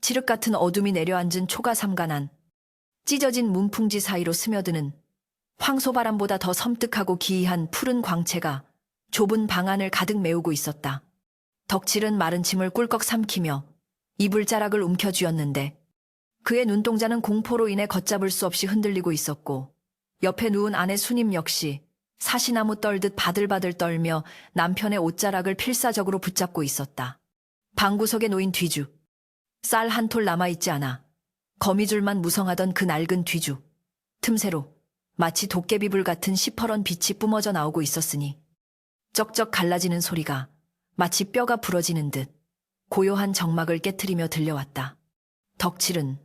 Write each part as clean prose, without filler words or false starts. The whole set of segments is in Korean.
칠흑 같은 어둠이 내려앉은 초가 삼간한 찢어진 문풍지 사이로 스며드는 황소바람보다 더 섬뜩하고 기이한 푸른 광채가 좁은 방 안을 가득 메우고 있었다. 덕칠은 마른 침을 꿀꺽 삼키며 이불자락을 움켜쥐었는데 그의 눈동자는 공포로 인해 걷잡을 수 없이 흔들리고 있었고 옆에 누운 아내 수님 역시 사시나무 떨듯 바들바들 떨며 남편의 옷자락을 필사적으로 붙잡고 있었다. 방구석에 놓인 뒤주. 쌀 한 톨 남아있지 않아 거미줄만 무성하던 그 낡은 뒤주. 틈새로 마치 도깨비불 같은 시퍼런 빛이 뿜어져 나오고 있었으니 쩍쩍 갈라지는 소리가 마치 뼈가 부러지는 듯 고요한 정막을 깨트리며 들려왔다. 덕칠은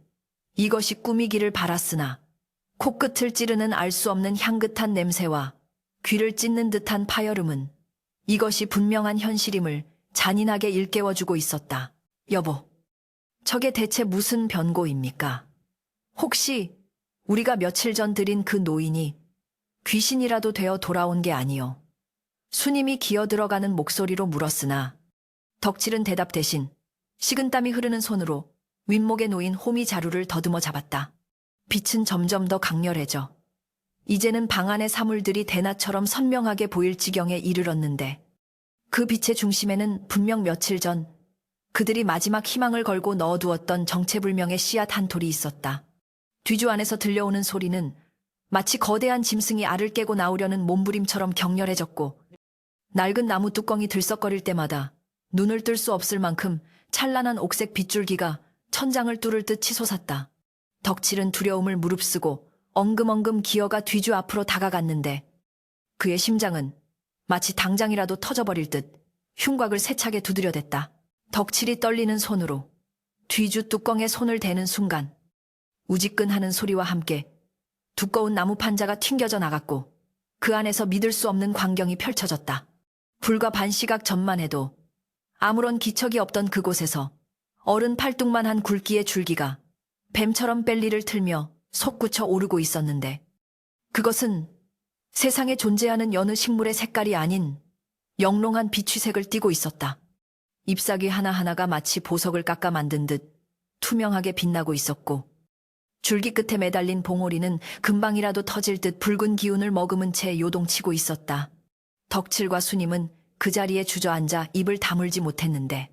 이것이 꿈이기를 바랐으나 코끝을 찌르는 알 수 없는 향긋한 냄새와 귀를 찢는 듯한 파열음은 이것이 분명한 현실임을 잔인하게 일깨워주고 있었다. 여보, 저게 대체 무슨 변고입니까? 혹시 우리가 며칠 전 들인 그 노인이 귀신이라도 되어 돌아온 게 아니요? 수님이 기어들어가는 목소리로 물었으나 덕칠은 대답 대신 식은땀이 흐르는 손으로 윗목에 놓인 호미 자루를 더듬어 잡았다. 빛은 점점 더 강렬해져 이제는 방 안의 사물들이 대낮처럼 선명하게 보일 지경에 이르렀는데 그 빛의 중심에는 분명 며칠 전 그들이 마지막 희망을 걸고 넣어두었던 정체불명의 씨앗 한 톨이 있었다. 뒤주 안에서 들려오는 소리는 마치 거대한 짐승이 알을 깨고 나오려는 몸부림처럼 격렬해졌고 낡은 나무 뚜껑이 들썩거릴 때마다 눈을 뜰 수 없을 만큼 찬란한 옥색 빗줄기가 천장을 뚫을 듯 치솟았다. 덕칠은 두려움을 무릅쓰고 엉금엉금 기어가 뒤주 앞으로 다가갔는데 그의 심장은 마치 당장이라도 터져버릴 듯 흉곽을 세차게 두드려댔다. 덕칠이 떨리는 손으로 뒤주 뚜껑에 손을 대는 순간 우지끈하는 소리와 함께 두꺼운 나무 판자가 튕겨져 나갔고 그 안에서 믿을 수 없는 광경이 펼쳐졌다. 불과 반 시각 전만 해도 아무런 기척이 없던 그곳에서 어른 팔뚝만한 굵기의 줄기가 뱀처럼 뺄리를 틀며 솟구쳐 오르고 있었는데 그것은 세상에 존재하는 여느 식물의 색깔이 아닌 영롱한 비취색을 띠고 있었다. 잎사귀 하나하나가 마치 보석을 깎아 만든 듯 투명하게 빛나고 있었고 줄기 끝에 매달린 봉오리는 금방이라도 터질 듯 붉은 기운을 머금은 채 요동치고 있었다. 덕칠과 수님은 그 자리에 주저앉아 입을 다물지 못했는데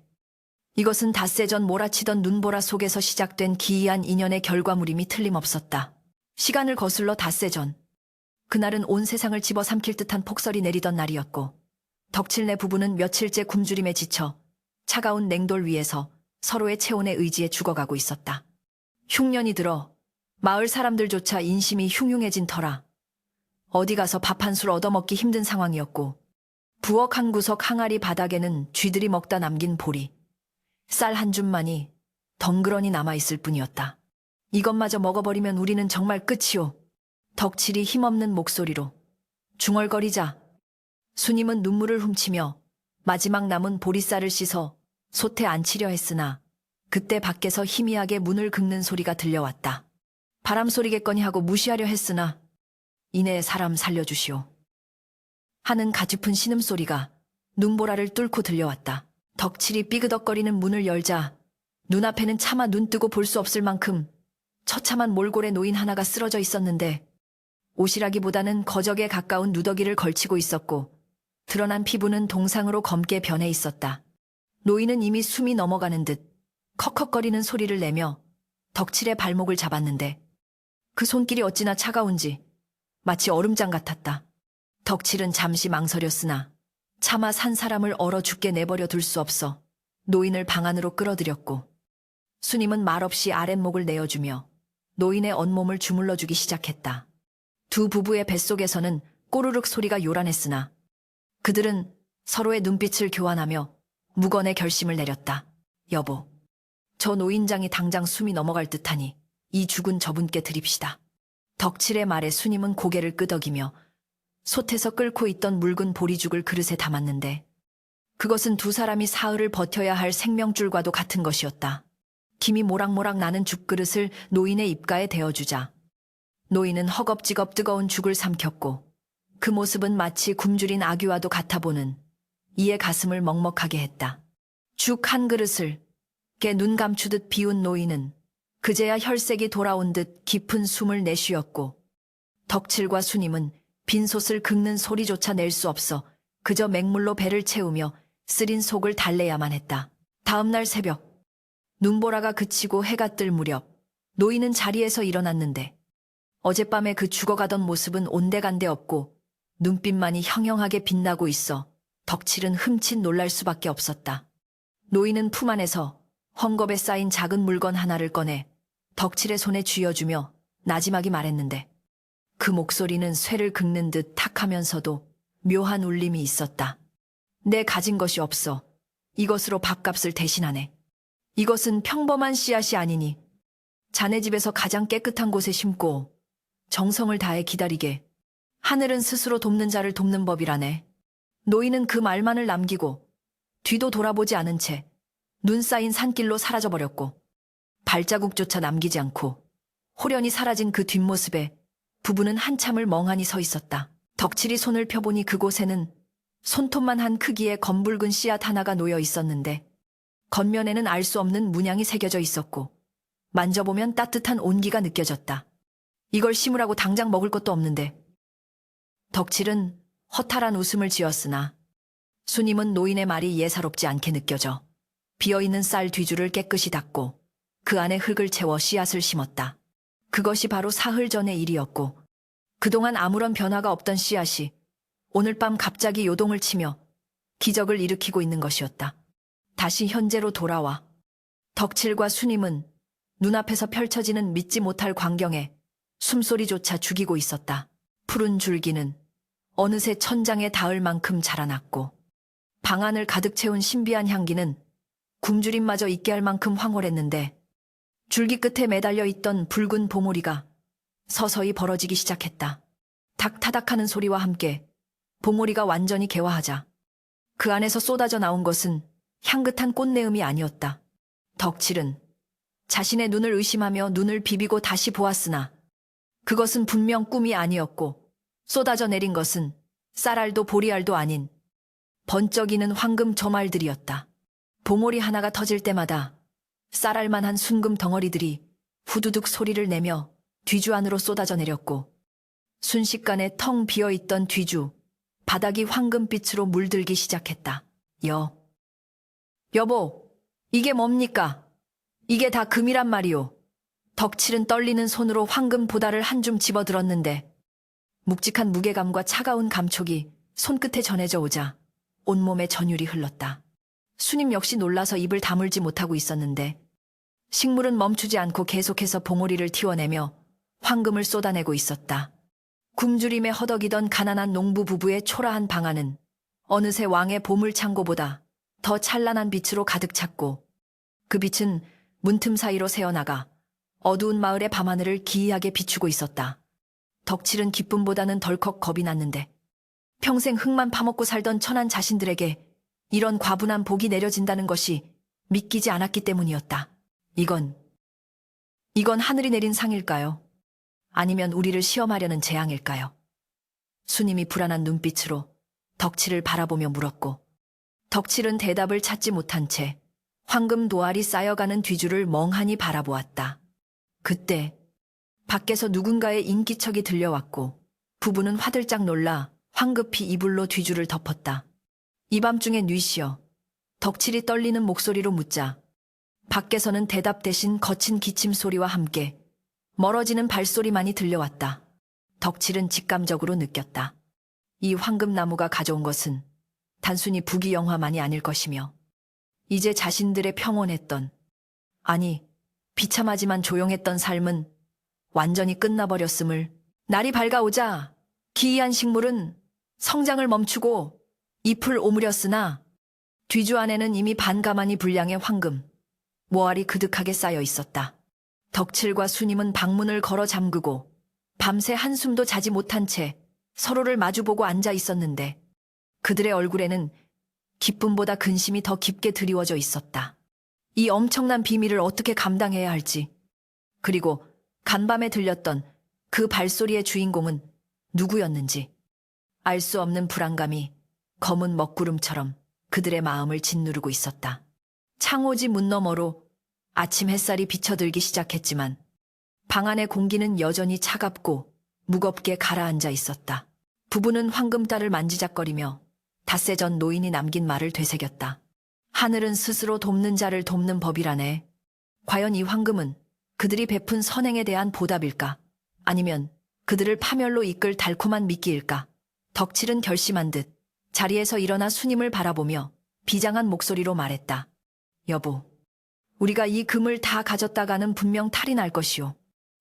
이것은 닷새 전 몰아치던 눈보라 속에서 시작된 기이한 인연의 결과물임이 틀림없었다. 시간을 거슬러 닷새 전. 그날은 온 세상을 집어삼킬 듯한 폭설이 내리던 날이었고 덕칠네 부부는 며칠째 굶주림에 지쳐 차가운 냉돌 위에서 서로의 체온에 의지해 죽어가고 있었다. 흉년이 들어 마을 사람들조차 인심이 흉흉해진 터라 어디 가서 밥 한 술 얻어먹기 힘든 상황이었고 부엌 한 구석 항아리 바닥에는 쥐들이 먹다 남긴 보리, 쌀 한 줌만이 덩그러니 남아있을 뿐이었다. 이것마저 먹어버리면 우리는 정말 끝이오. 덕칠이 힘없는 목소리로 중얼거리자 수님은 눈물을 훔치며 마지막 남은 보리쌀을 씻어 솥에 안치려 했으나 그때 밖에서 희미하게 문을 긁는 소리가 들려왔다. 바람소리겠거니 하고 무시하려 했으나 이내 사람 살려주시오. 하는 가냘픈 신음소리가 눈보라를 뚫고 들려왔다. 덕칠이 삐그덕거리는 문을 열자 눈앞에는 차마 눈 뜨고 볼 수 없을 만큼 처참한 몰골의 노인 하나가 쓰러져 있었는데 옷이라기보다는 거적에 가까운 누더기를 걸치고 있었고 드러난 피부는 동상으로 검게 변해 있었다. 노인은 이미 숨이 넘어가는 듯 컥컥거리는 소리를 내며 덕칠의 발목을 잡았는데 그 손길이 어찌나 차가운지 마치 얼음장 같았다. 덕칠은 잠시 망설였으나 차마 산 사람을 얼어 죽게 내버려 둘 수 없어 노인을 방 안으로 끌어들였고 수님은 말없이 아랫목을 내어주며 노인의 온몸을 주물러주기 시작했다. 두 부부의 뱃속에서는 꼬르륵 소리가 요란했으나 그들은 서로의 눈빛을 교환하며 무건의 결심을 내렸다. 여보, 저 노인장이 당장 숨이 넘어갈 듯하니 이 죽은 저분께 드립시다. 덕칠의 말에 수님은 고개를 끄덕이며 솥에서 끓고 있던 묽은 보리죽을 그릇에 담았는데 그것은 두 사람이 사흘을 버텨야 할 생명줄과도 같은 것이었다. 김이 모락모락 나는 죽그릇을 노인의 입가에 대어주자 노인은 허겁지겁 뜨거운 죽을 삼켰고 그 모습은 마치 굶주린 아귀와도 같아 보는 이의 가슴을 먹먹하게 했다. 죽 한 그릇을 깨 눈 감추듯 비운 노인은 그제야 혈색이 돌아온 듯 깊은 숨을 내쉬었고, 덕칠과 순임은 빈솥을 긁는 소리조차 낼 수 없어 그저 맹물로 배를 채우며 쓰린 속을 달래야만 했다. 다음 날 새벽, 눈보라가 그치고 해가 뜰 무렵 노인은 자리에서 일어났는데 어젯밤에 그 죽어가던 모습은 온데간데 없고 눈빛만이 형형하게 빛나고 있어 덕칠은 흠칫 놀랄 수밖에 없었다. 노인은 품 안에서 헝겊에 쌓인 작은 물건 하나를 꺼내 덕칠의 손에 쥐어주며 나지막이 말했는데, 그 목소리는 쇠를 긁는 듯 탁하면서도 묘한 울림이 있었다. 내 가진 것이 없어 이것으로 밥값을 대신하네. 이것은 평범한 씨앗이 아니니 자네 집에서 가장 깨끗한 곳에 심고 정성을 다해 기다리게. 하늘은 스스로 돕는 자를 돕는 법이라네. 노인은 그 말만을 남기고 뒤도 돌아보지 않은 채 눈 쌓인 산길로 사라져버렸고, 발자국조차 남기지 않고 호련히 사라진 그 뒷모습에 부부는 한참을 멍하니 서 있었다. 덕칠이 손을 펴보니 그곳에는 손톱만 한 크기의 검붉은 씨앗 하나가 놓여 있었는데 겉면에는 알 수 없는 문양이 새겨져 있었고 만져보면 따뜻한 온기가 느껴졌다. 이걸 심으라고 당장 먹을 것도 없는데. 덕칠은 허탈한 웃음을 지었으나 순임은 노인의 말이 예사롭지 않게 느껴져 비어있는 쌀 뒤줄을 깨끗이 닦고 그 안에 흙을 채워 씨앗을 심었다. 그것이 바로 사흘 전의 일이었고, 그동안 아무런 변화가 없던 씨앗이 오늘 밤 갑자기 요동을 치며 기적을 일으키고 있는 것이었다. 다시 현재로 돌아와 덕칠과 순임은 눈앞에서 펼쳐지는 믿지 못할 광경에 숨소리조차 죽이고 있었다. 푸른 줄기는 어느새 천장에 닿을 만큼 자라났고, 방 안을 가득 채운 신비한 향기는 굶주림마저 잊게 할 만큼 황홀했는데, 줄기 끝에 매달려 있던 붉은 봉오리가 서서히 벌어지기 시작했다. 닥타닥하는 소리와 함께 봉오리가 완전히 개화하자 그 안에서 쏟아져 나온 것은 향긋한 꽃내음이 아니었다. 덕칠은 자신의 눈을 의심하며 눈을 비비고 다시 보았으나 그것은 분명 꿈이 아니었고, 쏟아져 내린 것은 쌀알도 보리알도 아닌 번쩍이는 황금 조말들이었다. 봉오리 하나가 터질 때마다 쌀알만한 순금 덩어리들이 후두둑 소리를 내며 뒤주 안으로 쏟아져 내렸고, 순식간에 텅 비어있던 뒤주, 바닥이 황금빛으로 물들기 시작했다. 여보, 이게 뭡니까? 이게 다 금이란 말이오. 덕칠은 떨리는 손으로 황금 보달을 한 줌 집어들었는데 묵직한 무게감과 차가운 감촉이 손끝에 전해져 오자 온몸에 전율이 흘렀다. 순임 역시 놀라서 입을 다물지 못하고 있었는데 식물은 멈추지 않고 계속해서 봉오리를 튀어내며 황금을 쏟아내고 있었다. 굶주림에 허덕이던 가난한 농부 부부의 초라한 방 안은 어느새 왕의 보물창고보다 더 찬란한 빛으로 가득 찼고, 그 빛은 문틈 사이로 새어나가 어두운 마을의 밤하늘을 기이하게 비추고 있었다. 덕칠은 기쁨보다는 덜컥 겁이 났는데, 평생 흙만 파먹고 살던 천한 자신들에게 이런 과분한 복이 내려진다는 것이 믿기지 않았기 때문이었다. 이건 하늘이 내린 상일까요? 아니면 우리를 시험하려는 재앙일까요? 순임이 불안한 눈빛으로 덕칠을 바라보며 물었고, 덕칠은 대답을 찾지 못한 채 황금 도알이 쌓여가는 뒤주를 멍하니 바라보았다. 그때 밖에서 누군가의 인기척이 들려왔고 부부는 화들짝 놀라 황급히 이불로 뒤주를 덮었다. 이 밤중에 뉘시여, 덕칠이 떨리는 목소리로 묻자 밖에서는 대답 대신 거친 기침 소리와 함께 멀어지는 발소리만이 들려왔다. 덕칠은 직감적으로 느꼈다. 이 황금나무가 가져온 것은 단순히 부귀영화만이 아닐 것이며 이제 자신들의 평온했던, 아니 비참하지만 조용했던 삶은 완전히 끝나버렸음을. 날이 밝아오자 기이한 식물은 성장을 멈추고 잎을 오므렸으나 뒤주 안에는 이미 반가마니 분량의 황금, 모알이 그득하게 쌓여 있었다. 덕칠과 순임은 방문을 걸어 잠그고 밤새 한숨도 자지 못한 채 서로를 마주보고 앉아 있었는데 그들의 얼굴에는 기쁨보다 근심이 더 깊게 드리워져 있었다. 이 엄청난 비밀을 어떻게 감당해야 할지, 그리고 간밤에 들렸던 그 발소리의 주인공은 누구였는지 알 수 없는 불안감이 검은 먹구름처럼 그들의 마음을 짓누르고 있었다. 창호지 문 너머로 아침 햇살이 비쳐들기 시작했지만 방 안의 공기는 여전히 차갑고 무겁게 가라앉아 있었다. 부부는 황금달을 만지작거리며 닷새 전 노인이 남긴 말을 되새겼다. 하늘은 스스로 돕는 자를 돕는 법이라네. 과연 이 황금은 그들이 베푼 선행에 대한 보답일까? 아니면 그들을 파멸로 이끌 달콤한 미끼일까? 덕칠은 결심한 듯 자리에서 일어나 수님을 바라보며 비장한 목소리로 말했다. 여보, 우리가 이 금을 다 가졌다가는 분명 탈이 날 것이오.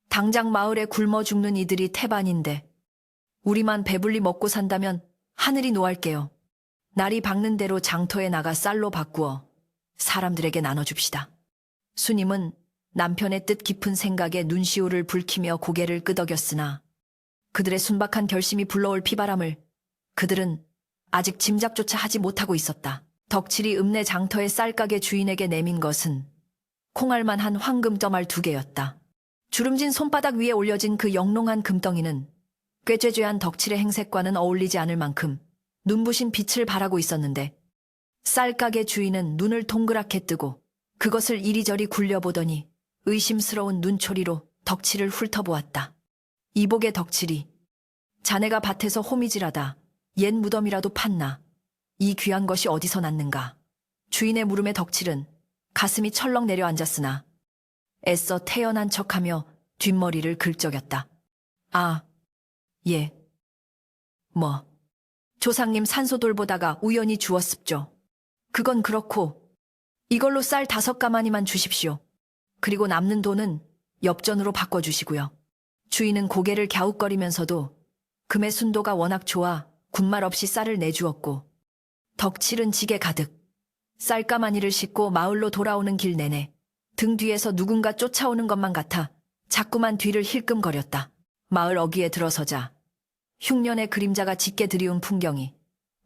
당장 마을에 굶어 죽는 이들이 태반인데 우리만 배불리 먹고 산다면 하늘이 노할게요. 날이 밝는 대로 장터에 나가 쌀로 바꾸어 사람들에게 나눠줍시다. 수님은 남편의 뜻 깊은 생각에 눈시울을 붉히며 고개를 끄덕였으나 그들의 순박한 결심이 불러올 피바람을 그들은 아직 짐작조차 하지 못하고 있었다. 덕칠이 읍내 장터의 쌀가게 주인에게 내민 것은 콩알만한 황금 떠말 2개였다. 주름진 손바닥 위에 올려진 그 영롱한 금덩이는 꾀죄죄한 덕칠의 행색과는 어울리지 않을 만큼 눈부신 빛을 발하고 있었는데 쌀가게 주인은 눈을 동그랗게 뜨고 그것을 이리저리 굴려보더니 의심스러운 눈초리로 덕칠을 훑어보았다. 이복의 덕칠이 자네가 밭에서 호미질하다 옛 무덤이라도 팠나? 이 귀한 것이 어디서 났는가? 주인의 물음에 덕칠은 가슴이 철렁 내려앉았으나 애써 태연한 척하며 뒷머리를 긁적였다. 아, 예. 뭐, 조상님 산소 돌보다가 우연히 주웠습죠. 그건 그렇고 이걸로 쌀 5가마니만 주십시오. 그리고 남는 돈은 엽전으로 바꿔주시고요. 주인은 고개를 갸웃거리면서도 금의 순도가 워낙 좋아 군말 없이 쌀을 내주었고 덕칠은 지게 가득 쌀가마니를 싣고 마을로 돌아오는 길 내내 등 뒤에서 누군가 쫓아오는 것만 같아 자꾸만 뒤를 힐끔거렸다. 마을 어귀에 들어서자 흉년의 그림자가 짙게 드리운 풍경이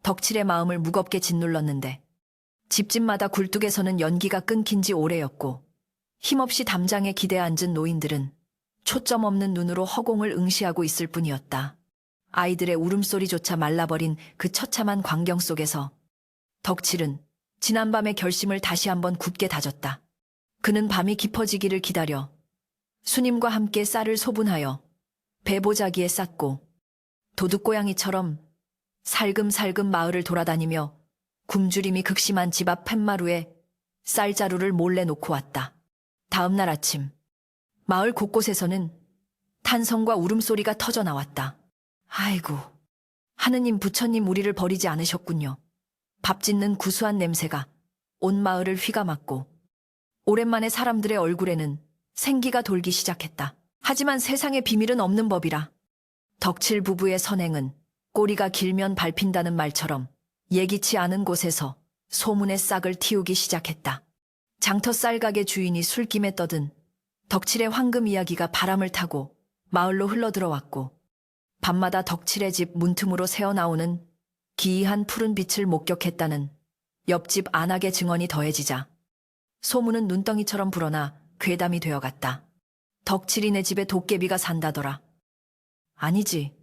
덕칠의 마음을 무겁게 짓눌렀는데 집집마다 굴뚝에서는 연기가 끊긴 지 오래였고 힘없이 담장에 기대 앉은 노인들은 초점 없는 눈으로 허공을 응시하고 있을 뿐이었다. 아이들의 울음소리조차 말라버린 그 처참한 광경 속에서 덕칠은 지난밤의 결심을 다시 한번 굳게 다졌다. 그는 밤이 깊어지기를 기다려 수님과 함께 쌀을 소분하여 배보자기에 쌌고 도둑고양이처럼 살금살금 마을을 돌아다니며 굶주림이 극심한 집 앞 팻마루에 쌀자루를 몰래 놓고 왔다. 다음 날 아침 마을 곳곳에서는 탄성과 울음소리가 터져 나왔다. 아이고, 하느님 부처님 우리를 버리지 않으셨군요. 밥 짓는 구수한 냄새가 온 마을을 휘감았고 오랜만에 사람들의 얼굴에는 생기가 돌기 시작했다. 하지만 세상에 비밀은 없는 법이라. 덕칠 부부의 선행은 꼬리가 길면 밟힌다는 말처럼 예기치 않은 곳에서 소문의 싹을 틔우기 시작했다. 장터 쌀가게 주인이 술김에 떠든 덕칠의 황금 이야기가 바람을 타고 마을로 흘러들어왔고 밤마다 덕칠의 집 문틈으로 새어나오는 기이한 푸른 빛을 목격했다는 옆집 안악의 증언이 더해지자 소문은 눈덩이처럼 불어나 괴담이 되어갔다. 덕칠이네 집에 도깨비가 산다더라. 아니지.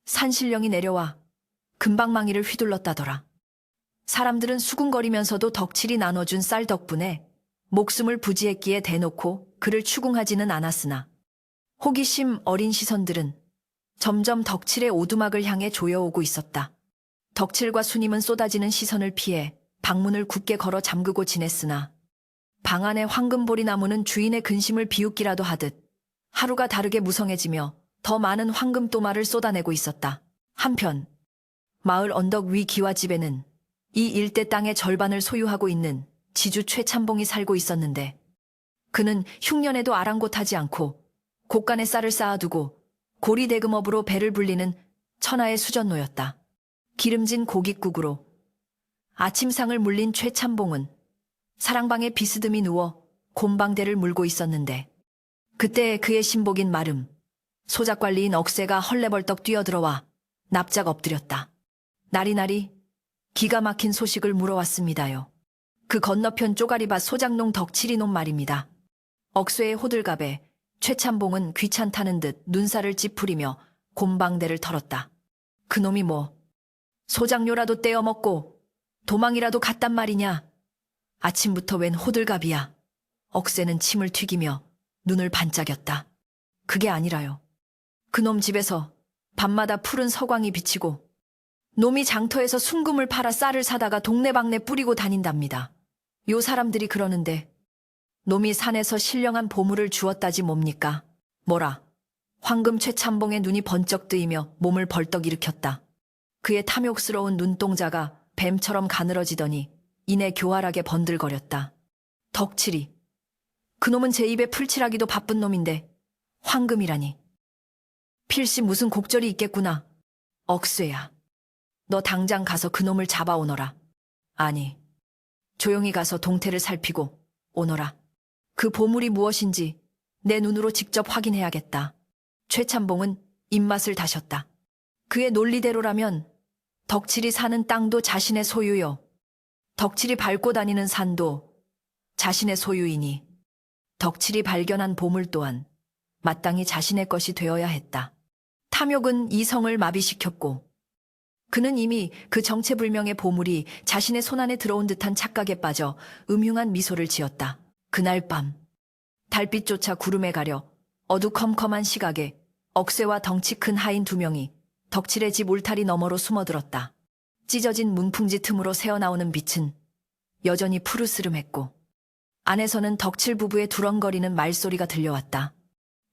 산신령이 내려와 금방망이를 휘둘렀다더라. 사람들은 수군거리면서도 덕칠이 나눠준 쌀 덕분에 목숨을 부지했기에 대놓고 그를 추궁하지는 않았으나 호기심 어린 시선들은 점점 덕칠의 오두막을 향해 조여오고 있었다. 덕칠과 수님은 쏟아지는 시선을 피해 방문을 굳게 걸어 잠그고 지냈으나 방 안의 황금보리 나무는 주인의 근심을 비웃기라도 하듯 하루가 다르게 무성해지며 더 많은 황금 또마를 쏟아내고 있었다. 한편 마을 언덕 위 기와집에는 이 일대 땅의 절반을 소유하고 있는 지주 최참봉이 살고 있었는데 그는 흉년에도 아랑곳하지 않고 곳간에 쌀을 쌓아두고 고리대금업으로 배를 불리는 천하의 수전노였다. 기름진 고깃국으로 아침상을 물린 최참봉은 사랑방에 비스듬히 누워 곰방대를 물고 있었는데 그때 그의 신복인 마름, 소작관리인 억새가 헐레벌떡 뛰어들어와 납작 엎드렸다. 나리나리 기가 막힌 소식을 물어왔습니다요. 그 건너편 쪼가리밭 소작농 덕칠이놈 말입니다. 억쇠의 호들갑에 최참봉은 귀찮다는 듯 눈살을 찌푸리며 곰방대를 털었다. 그놈이 뭐 소작료라도 떼어먹고 도망이라도 갔단 말이냐. 아침부터 웬 호들갑이야. 억새는 침을 튀기며 눈을 반짝였다. 그게 아니라요. 그놈 집에서 밤마다 푸른 서광이 비치고 놈이 장터에서 순금을 팔아 쌀을 사다가 동네방네 뿌리고 다닌답니다. 요 사람들이 그러는데 놈이 산에서 신령한 보물을 주었다지 뭡니까? 뭐라? 황금 최참봉의 눈이 번쩍 뜨이며 몸을 벌떡 일으켰다. 그의 탐욕스러운 눈동자가 뱀처럼 가늘어지더니 이내 교활하게 번들거렸다. 덕칠이. 그놈은 제 입에 풀칠하기도 바쁜 놈인데 황금이라니. 필시 무슨 곡절이 있겠구나. 억새야. 너 당장 가서 그놈을 잡아오너라. 아니, 조용히 가서 동태를 살피고 오너라. 그 보물이 무엇인지 내 눈으로 직접 확인해야겠다. 최참봉은 입맛을 다셨다. 그의 논리대로라면 덕칠이 사는 땅도 자신의 소유요. 덕칠이 밟고 다니는 산도 자신의 소유이니 덕칠이 발견한 보물 또한 마땅히 자신의 것이 되어야 했다. 탐욕은 이성을 마비시켰고 그는 이미 그 정체불명의 보물이 자신의 손안에 들어온 듯한 착각에 빠져 음흉한 미소를 지었다. 그날 밤 달빛조차 구름에 가려 어두컴컴한 시각에 억새와 덩치 큰 하인 두 명이 덕칠의 집 울타리 너머로 숨어들었다. 찢어진 문풍지 틈으로 새어나오는 빛은 여전히 푸르스름했고 안에서는 덕칠 부부의 두렁거리는 말소리가 들려왔다.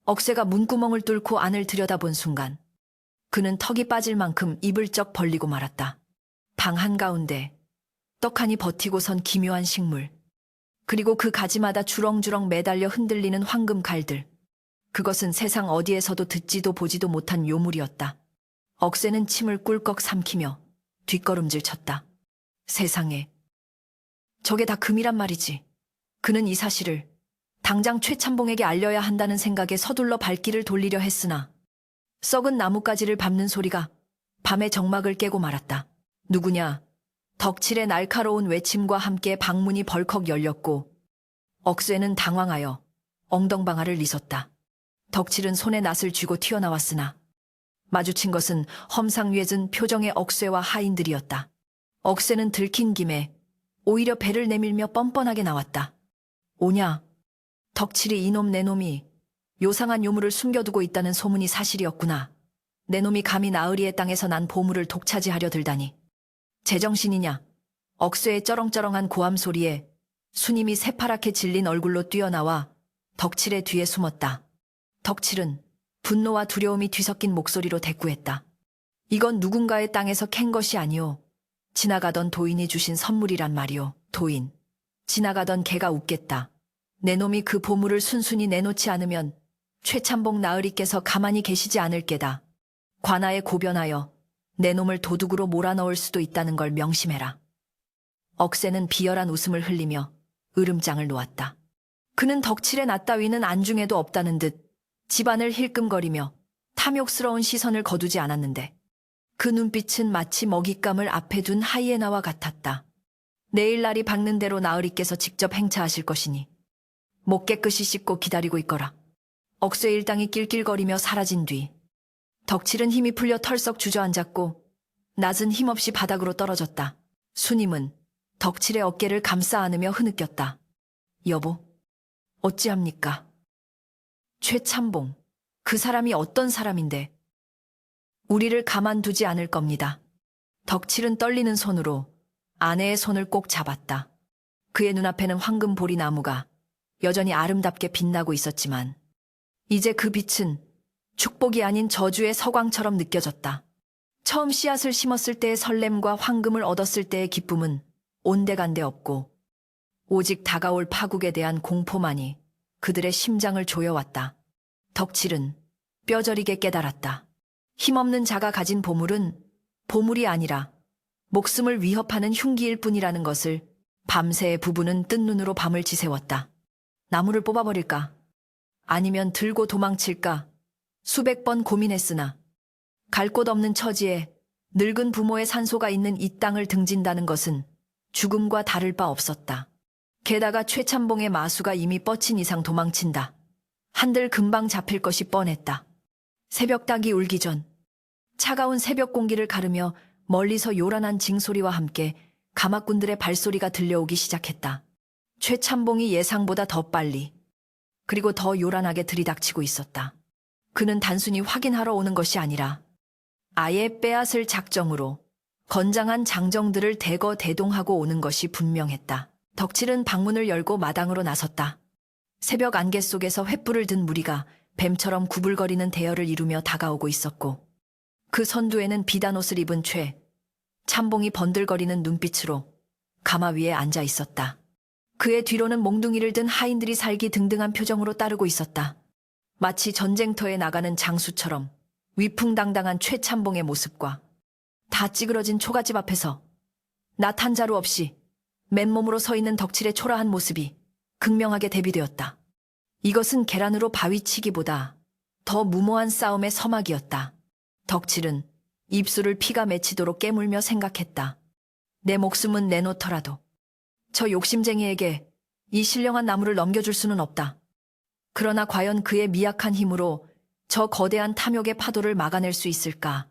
억새가 문구멍을 뚫고 안을 들여다본 순간 그는 턱이 빠질 만큼 입을 쩍 벌리고 말았다. 방 한가운데 떡하니 버티고 선 기묘한 식물, 그리고 그 가지마다 주렁주렁 매달려 흔들리는 황금 칼들. 그것은 세상 어디에서도 듣지도 보지도 못한 요물이었다. 억새는 침을 꿀꺽 삼키며 뒷걸음질 쳤다. 세상에, 저게 다 금이란 말이지. 그는 이 사실을 당장 최참봉에게 알려야 한다는 생각에 서둘러 발길을 돌리려 했으나 썩은 나뭇가지를 밟는 소리가 밤의 정막을 깨고 말았다. 누구냐? 덕칠의 날카로운 외침과 함께 방문이 벌컥 열렸고 억새는 당황하여 엉덩방아를 리섰다. 덕칠은 손에 낫을 쥐고 튀어나왔으나 마주친 것은 험상궂은 표정의 억새와 하인들이었다. 억새는 들킨 김에 오히려 배를 내밀며 뻔뻔하게 나왔다. 오냐? 덕칠이 이놈 내놈이 요상한 요물을 숨겨두고 있다는 소문이 사실이었구나. 내놈이 감히 나으리의 땅에서 난 보물을 독차지하려 들다니. 제정신이냐? 억새의 쩌렁쩌렁한 고함 소리에 수님이 새파랗게 질린 얼굴로 뛰어나와 덕칠의 뒤에 숨었다. 덕칠은 분노와 두려움이 뒤섞인 목소리로 대꾸했다. 이건 누군가의 땅에서 캔 것이 아니오. 지나가던 도인이 주신 선물이란 말이오. 도인. 지나가던 개가 웃겠다. 내놈이 그 보물을 순순히 내놓지 않으면 최참봉 나으리께서 가만히 계시지 않을 게다. 관아에 고변하여 내놈을 도둑으로 몰아넣을 수도 있다는 걸 명심해라. 억새는 비열한 웃음을 흘리며 으름장을 놓았다. 그는 덕칠의 낫 따위는 안중에도 없다는 듯 집안을 힐끔거리며 탐욕스러운 시선을 거두지 않았는데 그 눈빛은 마치 먹잇감을 앞에 둔 하이에나와 같았다. 내일 날이 밝는 대로 나으리께서 직접 행차하실 것이니 목 깨끗이 씻고 기다리고 있거라. 억새 일당이 낄낄거리며 사라진 뒤 덕칠은 힘이 풀려 털썩 주저앉았고 낫은 힘없이 바닥으로 떨어졌다. 수님은 덕칠의 어깨를 감싸 안으며 흐느꼈다. 여보, 어찌합니까? 최참봉, 그 사람이 어떤 사람인데? 우리를 가만두지 않을 겁니다. 덕칠은 떨리는 손으로 아내의 손을 꼭 잡았다. 그의 눈앞에는 황금 보리나무가 여전히 아름답게 빛나고 있었지만 이제 그 빛은 축복이 아닌 저주의 서광처럼 느껴졌다. 처음 씨앗을 심었을 때의 설렘과 황금을 얻었을 때의 기쁨은 온데간데 없고 오직 다가올 파국에 대한 공포만이 그들의 심장을 조여왔다. 덕칠은 뼈저리게 깨달았다. 힘없는 자가 가진 보물은 보물이 아니라 목숨을 위협하는 흉기일 뿐이라는 것을 밤새 부부는 뜬 눈으로 밤을 지새웠다. 나무를 뽑아버릴까? 아니면 들고 도망칠까? 수백 번 고민했으나 갈 곳 없는 처지에 늙은 부모의 산소가 있는 이 땅을 등진다는 것은 죽음과 다를 바 없었다. 게다가 최참봉의 마수가 이미 뻗친 이상 도망친다. 한들 금방 잡힐 것이 뻔했다. 새벽닭이 울기 전 차가운 새벽 공기를 가르며 멀리서 요란한 징소리와 함께 가마꾼들의 발소리가 들려오기 시작했다. 최참봉이 예상보다 더 빨리, 그리고 더 요란하게 들이닥치고 있었다. 그는 단순히 확인하러 오는 것이 아니라 아예 빼앗을 작정으로 건장한 장정들을 대거 대동하고 오는 것이 분명했다. 덕칠은 방문을 열고 마당으로 나섰다. 새벽 안개 속에서 횃불을 든 무리가 뱀처럼 구불거리는 대열을 이루며 다가오고 있었고, 그 선두에는 비단 옷을 입은 최 참봉이 번들거리는 눈빛으로 가마 위에 앉아 있었다. 그의 뒤로는 몽둥이를 든 하인들이 살기등등한 표정으로 따르고 있었다. 마치 전쟁터에 나가는 장수처럼 위풍당당한 최참봉의 모습과 다 찌그러진 초가집 앞에서 낯 한 자루 없이 맨몸으로 서 있는 덕칠의 초라한 모습이 극명하게 대비되었다. 이것은 계란으로 바위치기보다 더 무모한 싸움의 서막이었다. 덕칠은 입술을 피가 맺히도록 깨물며 생각했다. 내 목숨은 내놓더라도 저 욕심쟁이에게 이 신령한 나무를 넘겨줄 수는 없다. 그러나 과연 그의 미약한 힘으로 저 거대한 탐욕의 파도를 막아낼 수 있을까?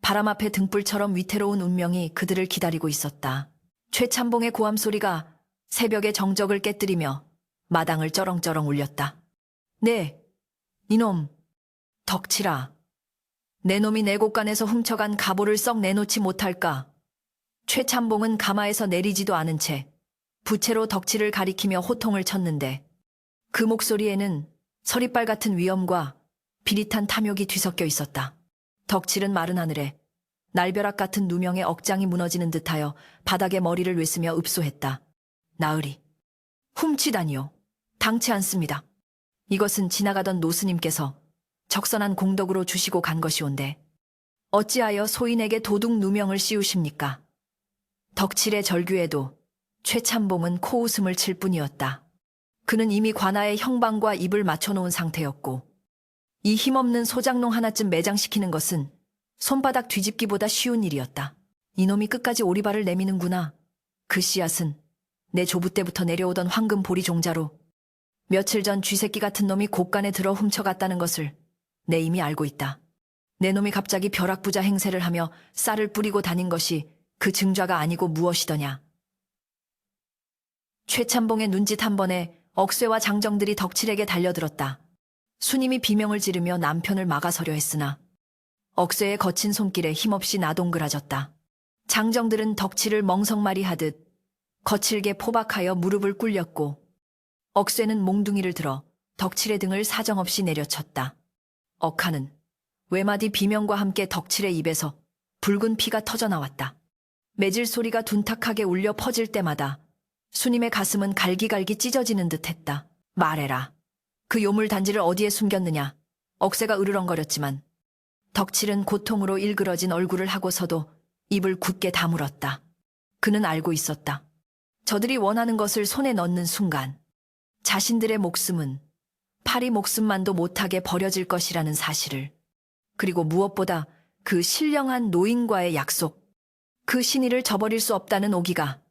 바람 앞에 등불처럼 위태로운 운명이 그들을 기다리고 있었다. 최참봉의 고함 소리가 새벽의 정적을 깨뜨리며 마당을 쩌렁쩌렁 울렸다. 네, 이놈, 덕칠아. 내 놈이 내 곳간에서 훔쳐간 갑오를 썩 내놓지 못할까? 최참봉은 가마에서 내리지도 않은 채 부채로 덕칠을 가리키며 호통을 쳤는데, 그 목소리에는 서리빨 같은 위엄과 비릿한 탐욕이 뒤섞여 있었다. 덕칠은 마른 하늘에 날벼락 같은 누명의 억장이 무너지는 듯하여 바닥에 머리를 외쓰며 읍소했다. 나으리, 훔치다니요. 당치 않습니다. 이것은 지나가던 노스님께서 적선한 공덕으로 주시고 간 것이온데 어찌하여 소인에게 도둑 누명을 씌우십니까? 덕칠의 절규에도 최참봉은 코웃음을 칠 뿐이었다. 그는 이미 관아의 형방과 입을 맞춰놓은 상태였고, 이 힘없는 소장농 하나쯤 매장시키는 것은 손바닥 뒤집기보다 쉬운 일이었다. 이놈이 끝까지 오리발을 내미는구나. 그 씨앗은 내 조부 때부터 내려오던 황금 보리 종자로 며칠 전 쥐새끼 같은 놈이 곳간에 들어 훔쳐갔다는 것을 내 이미 알고 있다. 내 놈이 갑자기 벼락부자 행세를 하며 쌀을 뿌리고 다닌 것이 그 증좌가 아니고 무엇이더냐. 최참봉의 눈짓 한 번에 억쇠와 장정들이 덕칠에게 달려들었다. 수님이 비명을 지르며 남편을 막아서려 했으나 억쇠의 거친 손길에 힘없이 나동그라졌다. 장정들은 덕칠을 멍석말이 하듯 거칠게 포박하여 무릎을 꿇렸고, 억쇠는 몽둥이를 들어 덕칠의 등을 사정없이 내려쳤다. 억하는 외마디 비명과 함께 덕칠의 입에서 붉은 피가 터져나왔다. 매질 소리가 둔탁하게 울려 퍼질 때마다 수님의 가슴은 갈기갈기 찢어지는 듯했다. 말해라. 그 요물 단지를 어디에 숨겼느냐. 억새가 으르렁거렸지만 덕칠은 고통으로 일그러진 얼굴을 하고서도 입을 굳게 다물었다. 그는 알고 있었다. 저들이 원하는 것을 손에 넣는 순간 자신들의 목숨은 파리 목숨만도 못하게 버려질 것이라는 사실을, 그리고 무엇보다 그 신령한 노인과의 약속, 그 신의를 저버릴 수 없다는 오기가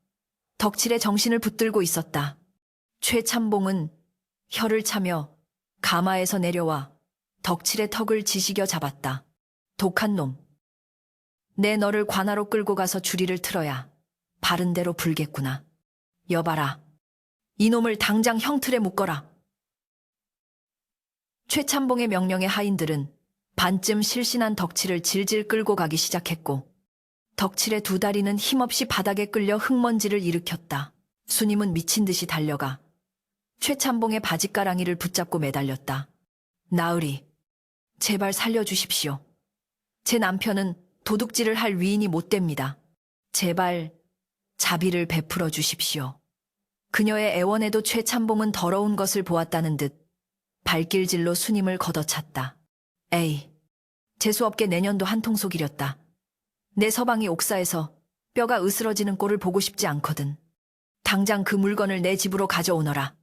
덕칠의 정신을 붙들고 있었다. 최참봉은 혀를 차며 가마에서 내려와 덕칠의 턱을 지시겨 잡았다. 독한 놈. 내 너를 관아로 끌고 가서 주리를 틀어야 바른 대로 불겠구나. 여봐라. 이놈을 당장 형틀에 묶어라. 최참봉의 명령에 하인들은 반쯤 실신한 덕칠을 질질 끌고 가기 시작했고, 덕칠의 두 다리는 힘없이 바닥에 끌려 흙먼지를 일으켰다. 수님은 미친 듯이 달려가 최참봉의 바짓가랑이를 붙잡고 매달렸다. 나으리, 제발 살려주십시오. 제 남편은 도둑질을 할 위인이 못 됩니다. 제발 자비를 베풀어 주십시오. 그녀의 애원에도 최참봉은 더러운 것을 보았다는 듯 발길질로 수님을 걷어찼다. 에이, 재수없게 내년도 한통 속이렸다. 내 서방이 옥사에서 뼈가 으스러지는 꼴을 보고 싶지 않거든. 당장 그 물건을 내 집으로 가져오너라.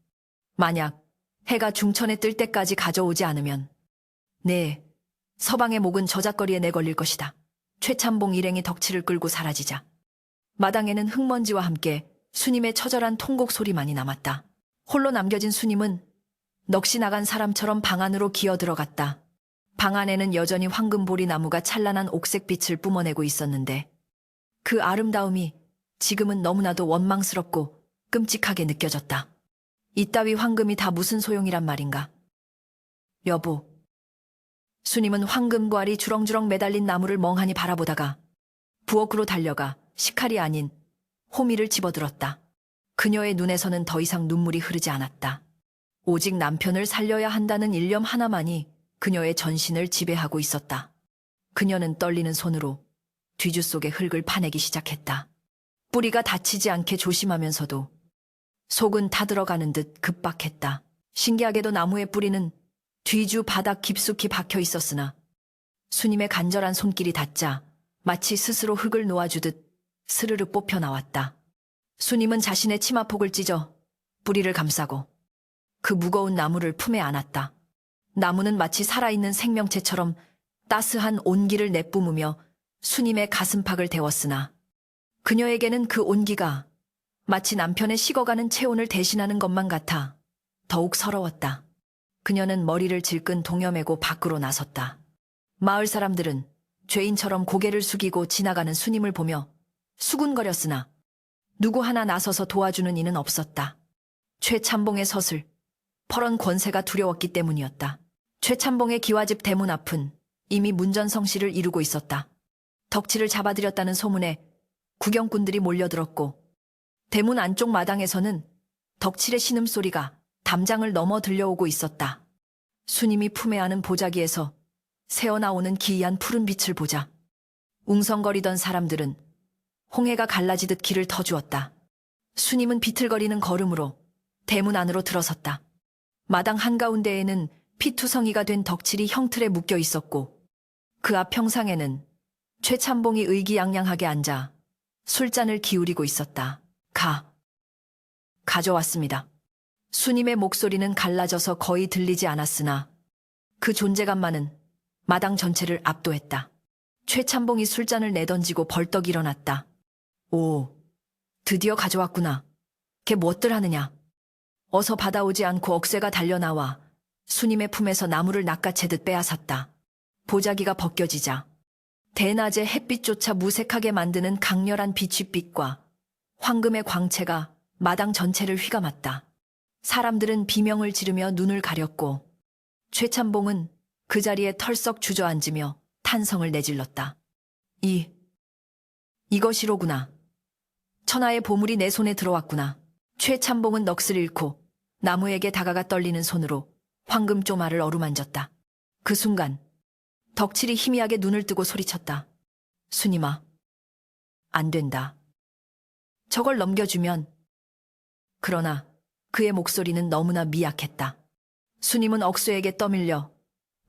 만약 해가 중천에 뜰 때까지 가져오지 않으면 네, 서방의 목은 저작거리에 내걸릴 것이다. 최참봉 일행이 덕칠을 끌고 사라지자 마당에는 흙먼지와 함께 수님의 처절한 통곡 소리만이 남았다. 홀로 남겨진 수님은 넋이 나간 사람처럼 방 안으로 기어 들어갔다. 방 안에는 여전히 황금보리 나무가 찬란한 옥색빛을 뿜어내고 있었는데 그 아름다움이 지금은 너무나도 원망스럽고 끔찍하게 느껴졌다. 이따위 황금이 다 무슨 소용이란 말인가. 여보. 수님은 황금과리 주렁주렁 매달린 나무를 멍하니 바라보다가 부엌으로 달려가 식칼이 아닌 호미를 집어들었다. 그녀의 눈에서는 더 이상 눈물이 흐르지 않았다. 오직 남편을 살려야 한다는 일념 하나만이 그녀의 전신을 지배하고 있었다. 그녀는 떨리는 손으로 뒤주 속의 흙을 파내기 시작했다. 뿌리가 다치지 않게 조심하면서도 속은 타들어가는 듯 급박했다. 신기하게도 나무의 뿌리는 뒤주 바닥 깊숙이 박혀 있었으나 수님의 간절한 손길이 닿자 마치 스스로 흙을 놓아주듯 스르르 뽑혀 나왔다. 수님은 자신의 치마폭을 찢어 뿌리를 감싸고 그 무거운 나무를 품에 안았다. 나무는 마치 살아있는 생명체처럼 따스한 온기를 내뿜으며 수님의 가슴팍을 데웠으나 그녀에게는 그 온기가 마치 남편의 식어가는 체온을 대신하는 것만 같아 더욱 서러웠다. 그녀는 머리를 질끈 동여매고 밖으로 나섰다. 마을 사람들은 죄인처럼 고개를 숙이고 지나가는 수님을 보며 수군거렸으나 누구 하나 나서서 도와주는 이는 없었다. 최참봉의 서슬, 퍼런 권세가 두려웠기 때문이었다. 최참봉의 기와집 대문 앞은 이미 문전성시를 이루고 있었다. 덕치를 잡아들였다는 소문에 구경꾼들이 몰려들었고 대문 안쪽 마당에서는 덕칠의 신음소리가 담장을 넘어 들려오고 있었다. 수님이 품에 안은 보자기에서 새어나오는 기이한 푸른 빛을 보자 웅성거리던 사람들은 홍해가 갈라지듯 길을 터주었다. 수님은 비틀거리는 걸음으로 대문 안으로 들어섰다. 마당 한가운데에는 피투성이가 된 덕칠이 형틀에 묶여 있었고 그 앞 평상에는 최참봉이 의기양양하게 앉아 술잔을 기울이고 있었다. 가져왔습니다. 수님의 목소리는 갈라져서 거의 들리지 않았으나 그 존재감만은 마당 전체를 압도했다. 최참봉이 술잔을 내던지고 벌떡 일어났다. 오, 드디어 가져왔구나. 걔 무엇들 하느냐. 어서 받아오지 않고 억새가 달려나와 수님의 품에서 나무를 낚아채듯 빼앗았다. 보자기가 벗겨지자 대낮의 햇빛조차 무색하게 만드는 강렬한 비취빛과 황금의 광채가 마당 전체를 휘감았다. 사람들은 비명을 지르며 눈을 가렸고 최참봉은 그 자리에 털썩 주저앉으며 탄성을 내질렀다. 이것이로구나. 천하의 보물이 내 손에 들어왔구나. 최참봉은 넋을 잃고 나무에게 다가가 떨리는 손으로 황금 쪼마를 어루만졌다. 그 순간 덕칠이 희미하게 눈을 뜨고 소리쳤다. 수님아, 안 된다. 저걸 넘겨주면. 그러나 그의 목소리는 너무나 미약했다. 수님은 억수에게 떠밀려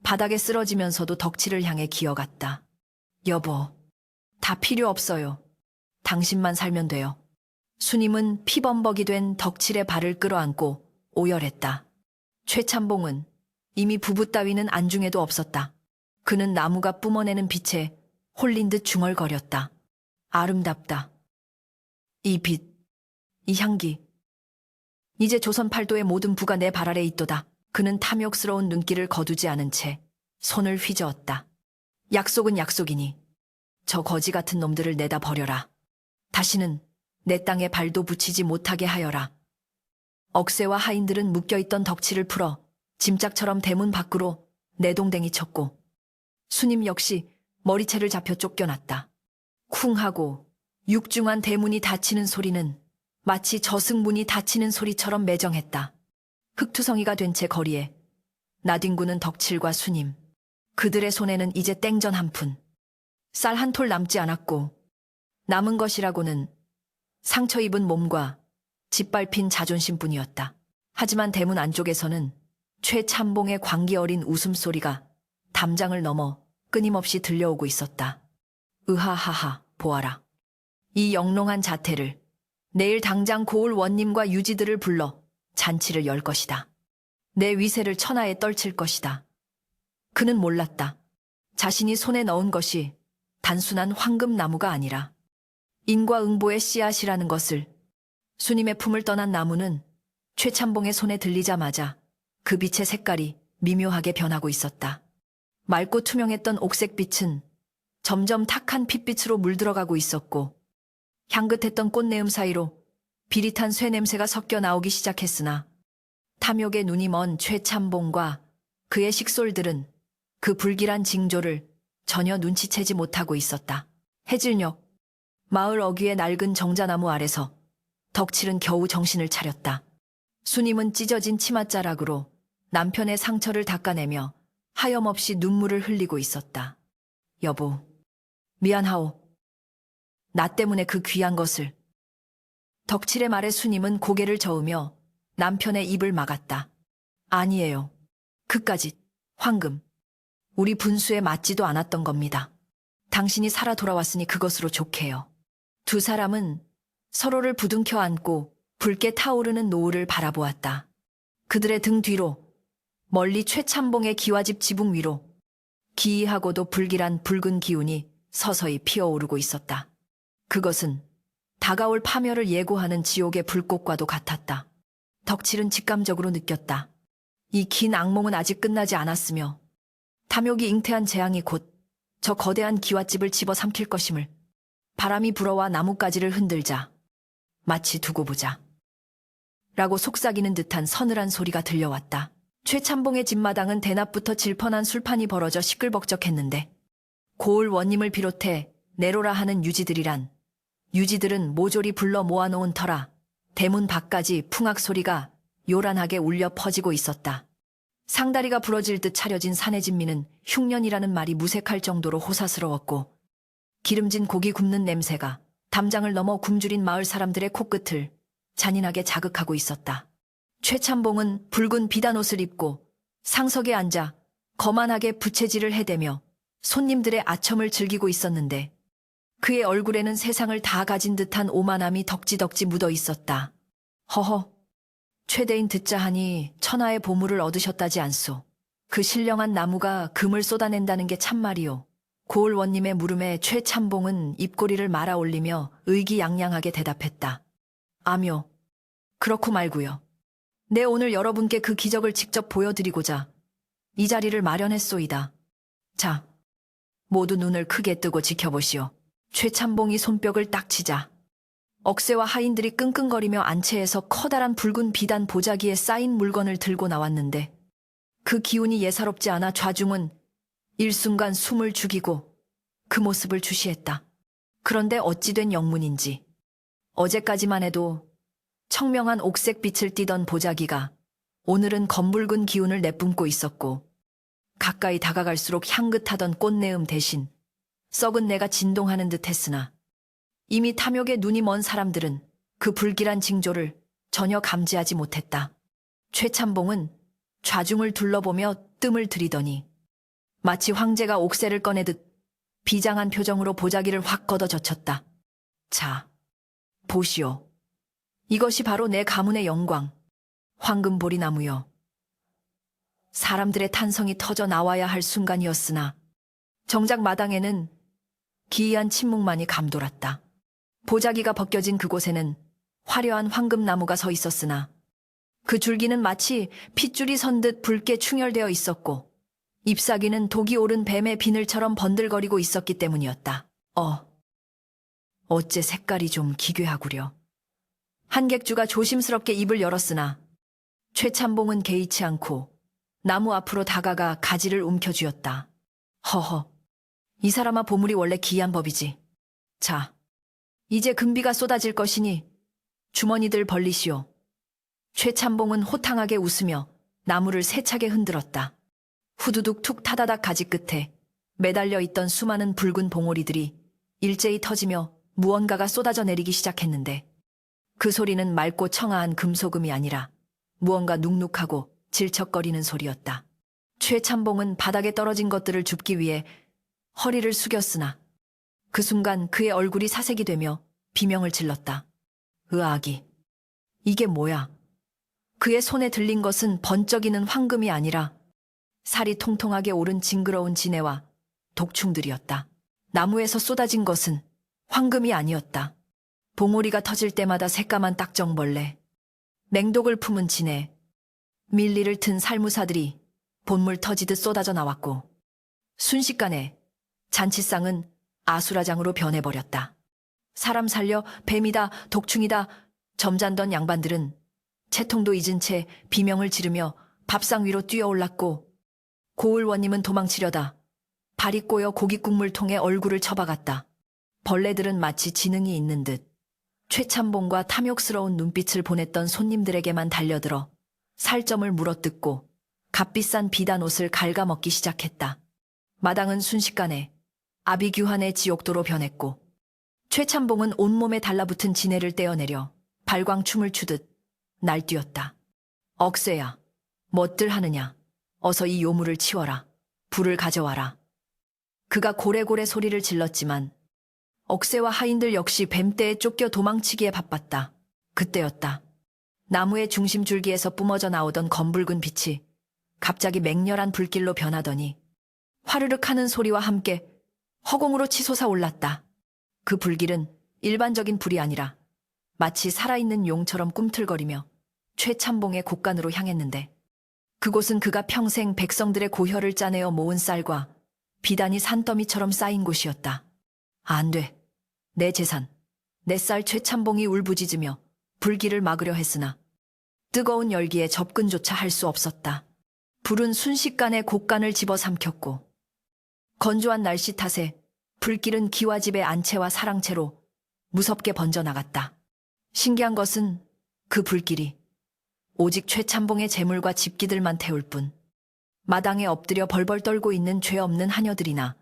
바닥에 쓰러지면서도 덕칠을 향해 기어갔다. 여보, 다 필요 없어요. 당신만 살면 돼요. 수님은 피범벅이 된 덕칠의 발을 끌어안고 오열했다. 최참봉은 이미 부부 따위는 안중에도 없었다. 그는 나무가 뿜어내는 빛에 홀린 듯 중얼거렸다. 아름답다. 이 빛, 이 향기. 이제 조선 팔도의 모든 부가 내 발 아래 있도다. 그는 탐욕스러운 눈길을 거두지 않은 채 손을 휘저었다. 약속은 약속이니 저 거지 같은 놈들을 내다 버려라. 다시는 내 땅에 발도 붙이지 못하게 하여라. 억새와 하인들은 묶여있던 덕치를 풀어 짐짝처럼 대문 밖으로 내동댕이 쳤고 수님 역시 머리채를 잡혀 쫓겨났다. 쿵 하고 육중한 대문이 닫히는 소리는 마치 저승문이 닫히는 소리처럼 매정했다. 흙투성이가 된 채 거리에 나뒹구는 덕칠과 수님. 그들의 손에는 이제 땡전 한 푼, 쌀 한 톨 남지 않았고 남은 것이라고는 상처 입은 몸과 짓밟힌 자존심뿐이었다. 하지만 대문 안쪽에서는 최참봉의 광기 어린 웃음소리가 담장을 넘어 끊임없이 들려오고 있었다. 으하하하, 보아라. 이 영롱한 자태를 내일 당장 고을 원님과 유지들을 불러 잔치를 열 것이다. 내 위세를 천하에 떨칠 것이다. 그는 몰랐다. 자신이 손에 넣은 것이 단순한 황금나무가 아니라 인과응보의 씨앗이라는 것을. 수님의 품을 떠난 나무는 최참봉의 손에 들리자마자 그 빛의 색깔이 미묘하게 변하고 있었다. 맑고 투명했던 옥색빛은 점점 탁한 핏빛으로 물들어가고 있었고 향긋했던 꽃내음 사이로 비릿한 쇠 냄새가 섞여 나오기 시작했으나 탐욕의 눈이 먼 최참봉과 그의 식솔들은 그 불길한 징조를 전혀 눈치채지 못하고 있었다. 해질녘 마을 어귀의 낡은 정자나무 아래서 덕칠은 겨우 정신을 차렸다. 수님은 찢어진 치맛자락으로 남편의 상처를 닦아내며 하염없이 눈물을 흘리고 있었다. 여보, 미안하오. 나 때문에 그 귀한 것을. 덕칠의 말에 수님은 고개를 저으며 남편의 입을 막았다. 아니에요. 그까짓 황금. 우리 분수에 맞지도 않았던 겁니다. 당신이 살아 돌아왔으니 그것으로 좋게요. 두 사람은 서로를 부둥켜 안고 붉게 타오르는 노을을 바라보았다. 그들의 등 뒤로 멀리 최참봉의 기와집 지붕 위로 기이하고도 불길한 붉은 기운이 서서히 피어오르고 있었다. 그것은 다가올 파멸을 예고하는 지옥의 불꽃과도 같았다. 덕칠은 직감적으로 느꼈다. 이 긴 악몽은 아직 끝나지 않았으며 탐욕이 잉태한 재앙이 곧 저 거대한 기와집을 집어삼킬 것임을. 바람이 불어와 나뭇가지를 흔들자 마치 두고 보자 라고 속삭이는 듯한 서늘한 소리가 들려왔다. 최참봉의 집마당은 대낮부터 질펀한 술판이 벌어져 시끌벅적했는데 고을 원님을 비롯해 내로라 하는 유지들은 모조리 불러 모아놓은 터라 대문 밖까지 풍악 소리가 요란하게 울려 퍼지고 있었다. 상다리가 부러질 듯 차려진 산의 진미는 흉년이라는 말이 무색할 정도로 호사스러웠고 기름진 고기 굽는 냄새가 담장을 넘어 굶주린 마을 사람들의 코끝을 잔인하게 자극하고 있었다. 최참봉은 붉은 비단옷을 입고 상석에 앉아 거만하게 부채질을 해대며 손님들의 아첨을 즐기고 있었는데 그의 얼굴에는 세상을 다 가진 듯한 오만함이 덕지덕지 묻어 있었다. 허허, 최대인 듣자 하니 천하의 보물을 얻으셨다지 않소. 그 신령한 나무가 금을 쏟아낸다는 게 참말이오. 고을 원님의 물음에 최참봉은 입꼬리를 말아 올리며 의기양양하게 대답했다. 아뇨, 그렇고 말고요. 내 오늘 여러분께 그 기적을 직접 보여드리고자 이 자리를 마련했소이다. 자, 모두 눈을 크게 뜨고 지켜보시오. 최참봉이 손뼉을 딱 치자 억새와 하인들이 끙끙거리며 안채에서 커다란 붉은 비단 보자기에 쌓인 물건을 들고 나왔는데 그 기운이 예사롭지 않아 좌중은 일순간 숨을 죽이고 그 모습을 주시했다. 그런데 어찌 된 영문인지 어제까지만 해도 청명한 옥색 빛을 띠던 보자기가 오늘은 검붉은 기운을 내뿜고 있었고 가까이 다가갈수록 향긋하던 꽃내음 대신 썩은 내가 진동하는 듯 했으나 이미 탐욕에 눈이 먼 사람들은 그 불길한 징조를 전혀 감지하지 못했다. 최참봉은 좌중을 둘러보며 뜸을 들이더니 마치 황제가 옥새를 꺼내듯 비장한 표정으로 보자기를 확 걷어 젖혔다. 자, 보시오. 이것이 바로 내 가문의 영광, 황금보리나무여. 사람들의 탄성이 터져 나와야 할 순간이었으나 정작 마당에는 기이한 침묵만이 감돌았다. 보자기가 벗겨진 그곳에는 화려한 황금나무가 서 있었으나 그 줄기는 마치 핏줄이 선 듯 붉게 충혈되어 있었고 잎사귀는 독이 오른 뱀의 비늘처럼 번들거리고 있었기 때문이었다. 어째 색깔이 좀 기괴하구려. 한객주가 조심스럽게 입을 열었으나 최참봉은 개의치 않고 나무 앞으로 다가가 가지를 움켜쥐었다. 허허, 이 사람아 보물이 원래 기이한 법이지. 자, 이제 금비가 쏟아질 것이니 주머니들 벌리시오. 최참봉은 호탕하게 웃으며 나무를 세차게 흔들었다. 후두둑 툭 타다닥 가지 끝에 매달려 있던 수많은 붉은 봉오리들이 일제히 터지며 무언가가 쏟아져 내리기 시작했는데 그 소리는 맑고 청아한 금소금이 아니라 무언가 눅눅하고 질척거리는 소리였다. 최참봉은 바닥에 떨어진 것들을 줍기 위해 허리를 숙였으나 그 순간 그의 얼굴이 사색이 되며 비명을 질렀다. 으악이, 이게 뭐야? 그의 손에 들린 것은 번쩍이는 황금이 아니라 살이 통통하게 오른 징그러운 진해와 독충들이었다. 나무에서 쏟아진 것은 황금이 아니었다. 봉오리가 터질 때마다 새까만 딱정벌레, 맹독을 품은 진해, 밀리를 튼 살무사들이 본물 터지듯 쏟아져 나왔고 순식간에 잔치상은 아수라장으로 변해버렸다. 사람 살려 뱀이다, 독충이다, 점잖던 양반들은 채통도 잊은 채 비명을 지르며 밥상 위로 뛰어올랐고, 고을원님은 도망치려다 발이 꼬여 고깃국물통에 얼굴을 처박았다. 벌레들은 마치 지능이 있는 듯 최참봉과 탐욕스러운 눈빛을 보냈던 손님들에게만 달려들어 살점을 물어뜯고 값비싼 비단 옷을 갉아먹기 시작했다. 마당은 순식간에 아비규환의 지옥도로 변했고, 최참봉은 온몸에 달라붙은 지네를 떼어내려 발광춤을 추듯 날뛰었다. 억새야, 뭣들 하느냐. 어서 이 요물을 치워라. 불을 가져와라. 그가 고래고래 소리를 질렀지만 억새와 하인들 역시 뱀떼에 쫓겨 도망치기에 바빴다. 그때였다. 나무의 중심 줄기에서 뿜어져 나오던 검붉은 빛이 갑자기 맹렬한 불길로 변하더니 화르륵 하는 소리와 함께 허공으로 치솟아 올랐다. 그 불길은 일반적인 불이 아니라 마치 살아있는 용처럼 꿈틀거리며 최참봉의 곳간으로 향했는데, 그곳은 그가 평생 백성들의 고혈을 짜내어 모은 쌀과 비단이 산더미처럼 쌓인 곳이었다. 안 돼. 내 재산, 내 쌀. 최참봉이 울부짖으며 불길을 막으려 했으나 뜨거운 열기에 접근조차 할 수 없었다. 불은 순식간에 곳간을 집어삼켰고, 건조한 날씨 탓에 불길은 기와집의 안채와 사랑채로 무섭게 번져나갔다. 신기한 것은 그 불길이 오직 최참봉의 재물과 집기들만 태울 뿐, 마당에 엎드려 벌벌 떨고 있는 죄 없는 하녀들이나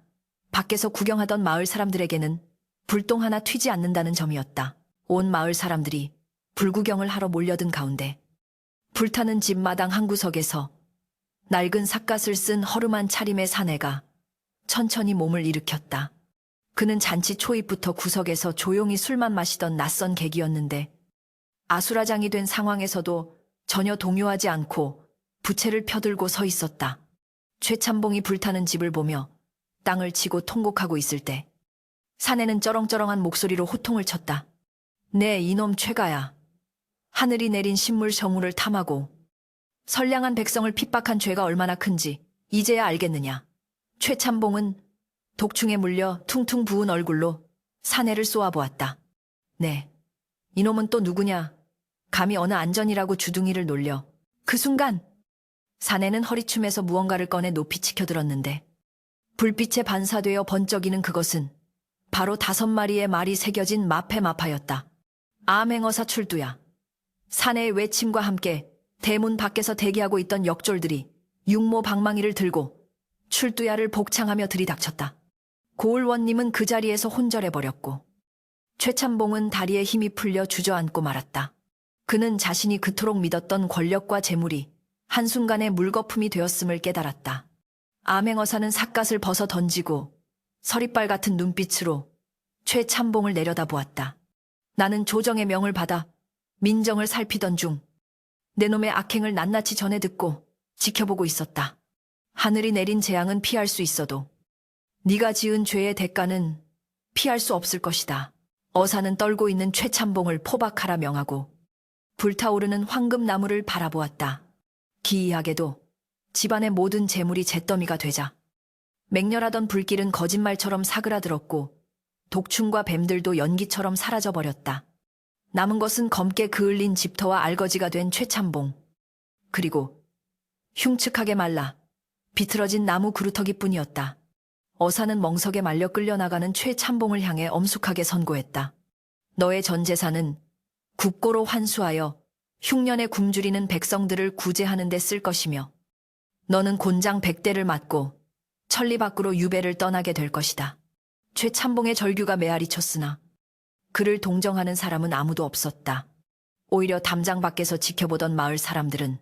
밖에서 구경하던 마을 사람들에게는 불똥 하나 튀지 않는다는 점이었다. 온 마을 사람들이 불구경을 하러 몰려든 가운데 불타는 집 마당 한 구석에서 낡은 삿갓을 쓴 허름한 차림의 사내가 천천히 몸을 일으켰다. 그는 잔치 초입부터 구석에서 조용히 술만 마시던 낯선 객이었는데, 아수라장이 된 상황에서도 전혀 동요하지 않고 부채를 펴들고 서 있었다. 최참봉이 불타는 집을 보며 땅을 치고 통곡하고 있을 때 사내는 쩌렁쩌렁한 목소리로 호통을 쳤다. 네, 이놈 최가야. 하늘이 내린 신물 정우를 탐하고 선량한 백성을 핍박한 죄가 얼마나 큰지 이제야 알겠느냐. 최참봉은 독충에 물려 퉁퉁 부은 얼굴로 사내를 쏘아보았다. 네, 이놈은 또 누구냐. 감히 어느 안전이라고 주둥이를 놀려. 그 순간 사내는 허리춤에서 무언가를 꺼내 높이 치켜들었는데, 불빛에 반사되어 번쩍이는 그것은 바로 5마리의 말이 새겨진 마패마파였다. 암행어사 출두야. 사내의 외침과 함께 대문 밖에서 대기하고 있던 역졸들이 육모 방망이를 들고 출두야를 복창하며 들이닥쳤다. 고을원님은 그 자리에서 혼절해버렸고, 최참봉은 다리에 힘이 풀려 주저앉고 말았다. 그는 자신이 그토록 믿었던 권력과 재물이 한순간에 물거품이 되었음을 깨달았다. 암행어사는 삿갓을 벗어 던지고 서리빨 같은 눈빛으로 최참봉을 내려다보았다. 나는 조정의 명을 받아 민정을 살피던 중 내 놈의 악행을 낱낱이 전해 듣고 지켜보고 있었다. 하늘이 내린 재앙은 피할 수 있어도 네가 지은 죄의 대가는 피할 수 없을 것이다. 어사는 떨고 있는 최참봉을 포박하라 명하고 불타오르는 황금나무를 바라보았다. 기이하게도 집안의 모든 재물이 잿더미가 되자 맹렬하던 불길은 거짓말처럼 사그라들었고, 독충과 뱀들도 연기처럼 사라져버렸다. 남은 것은 검게 그을린 집터와 알거지가 된 최참봉, 그리고 흉측하게 말라 비틀어진 나무 그루터기뿐이었다. 어사는 멍석에 말려 끌려나가는 최참봉을 향해 엄숙하게 선고했다. 너의 전 재산은 국고로 환수하여 흉년에 굶주리는 백성들을 구제하는 데 쓸 것이며, 너는 곤장 100대를 맞고 천리 밖으로 유배를 떠나게 될 것이다. 최참봉의 절규가 메아리 쳤으나 그를 동정하는 사람은 아무도 없었다. 오히려 담장 밖에서 지켜보던 마을 사람들은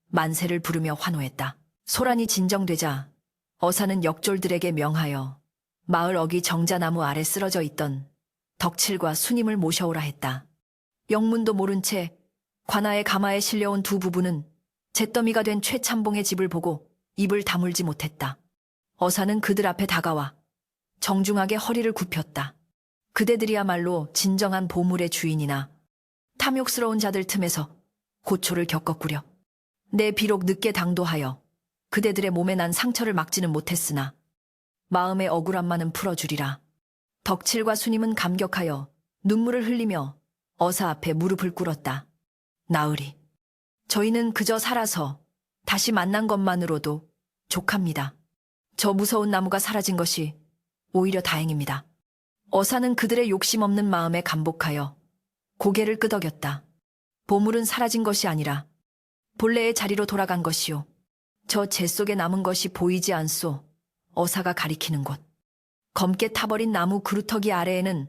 만세를 부르며 환호했다. 소란이 진정되자 어사는 역졸들에게 명하여 마을 어귀 정자나무 아래 쓰러져 있던 덕칠과 수님을 모셔오라 했다. 영문도 모른 채 관아의 가마에 실려온 두 부부는 잿더미가 된 최참봉의 집을 보고 입을 다물지 못했다. 어사는 그들 앞에 다가와 정중하게 허리를 굽혔다. 그대들이야말로 진정한 보물의 주인이나 탐욕스러운 자들 틈에서 고초를 겪었구려. 내 비록 늦게 당도하여 그대들의 몸에 난 상처를 막지는 못했으나 마음의 억울함만은 풀어주리라. 덕칠과 수님은 감격하여 눈물을 흘리며 어사 앞에 무릎을 꿇었다. 나으리. 저희는 그저 살아서 다시 만난 것만으로도 족합니다. 저 무서운 나무가 사라진 것이 오히려 다행입니다. 어사는 그들의 욕심 없는 마음에 감복하여 고개를 끄덕였다. 보물은 사라진 것이 아니라 본래의 자리로 돌아간 것이요. 저 재 속에 남은 것이 보이지 않소. 어사가 가리키는 곳. 검게 타버린 나무 그루터기 아래에는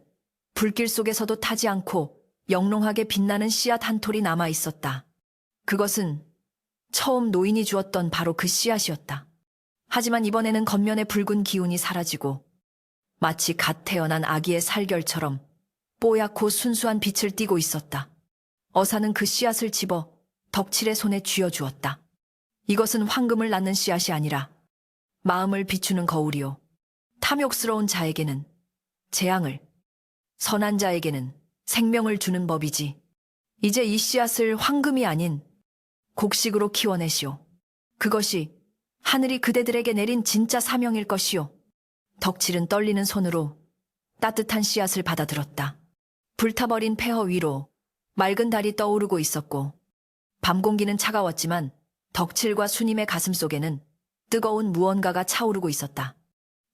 불길 속에서도 타지 않고 영롱하게 빛나는 씨앗 한 톨이 남아 있었다. 그것은 처음 노인이 주었던 바로 그 씨앗이었다. 하지만 이번에는 겉면의 붉은 기운이 사라지고 마치 갓 태어난 아기의 살결처럼 뽀얗고 순수한 빛을 띠고 있었다. 어사는 그 씨앗을 집어 덕칠의 손에 쥐어주었다. 이것은 황금을 낳는 씨앗이 아니라 마음을 비추는 거울이요. 탐욕스러운 자에게는 재앙을, 선한 자에게는 생명을 주는 법이지. 이제 이 씨앗을 황금이 아닌 곡식으로 키워내시오. 그것이 하늘이 그대들에게 내린 진짜 사명일 것이오. 덕칠은 떨리는 손으로 따뜻한 씨앗을 받아들었다. 불타버린 폐허 위로 맑은 달이 떠오르고 있었고 밤 공기는 차가웠지만 덕칠과 수님의 가슴 속에는 뜨거운 무언가가 차오르고 있었다.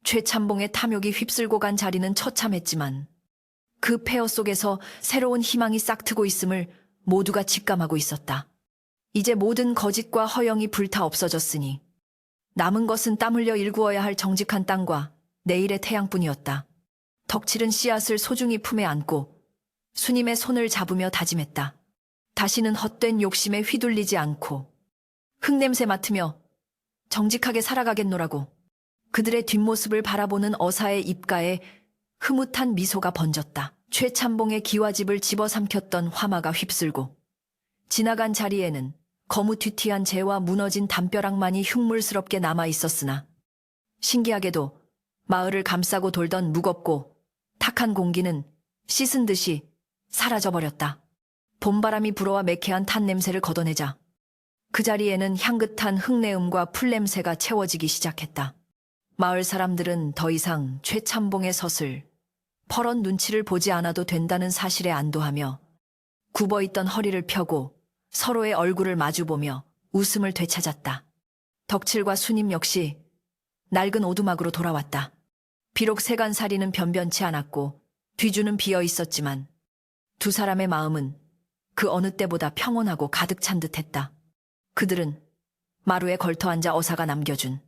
최참봉의 탐욕이 휩쓸고 간 자리는 처참했지만 그 폐허 속에서 새로운 희망이 싹트고 있음을 모두가 직감하고 있었다. 이제 모든 거짓과 허영이 불타 없어졌으니 남은 것은 땀 흘려 일구어야 할 정직한 땅과 내일의 태양뿐이었다. 덕칠은 씨앗을 소중히 품에 안고 수님의 손을 잡으며 다짐했다. 다시는 헛된 욕심에 휘둘리지 않고 흙냄새 맡으며 정직하게 살아가겠노라고. 그들의 뒷모습을 바라보는 어사의 입가에 흐뭇한 미소가 번졌다. 최참봉의 기와집을 집어삼켰던 화마가 휩쓸고 지나간 자리에는 거무튀튀한 재와 무너진 담벼락만이 흉물스럽게 남아 있었으나 신기하게도 마을을 감싸고 돌던 무겁고 탁한 공기는 씻은 듯이 사라져버렸다. 봄바람이 불어와 매캐한 탄 냄새를 걷어내자 그 자리에는 향긋한 흙내음과 풀냄새가 채워지기 시작했다. 마을 사람들은 더 이상 최참봉의 덫을 퍼런 눈치를 보지 않아도 된다는 사실에 안도하며 굽어있던 허리를 펴고 서로의 얼굴을 마주보며 웃음을 되찾았다. 덕칠과 수님 역시 낡은 오두막으로 돌아왔다. 비록 세간살이는 변변치 않았고 뒤주는 비어 있었지만 두 사람의 마음은 그 어느 때보다 평온하고 가득 찬 듯했다. 그들은 마루에 걸터앉아 어사가 남겨준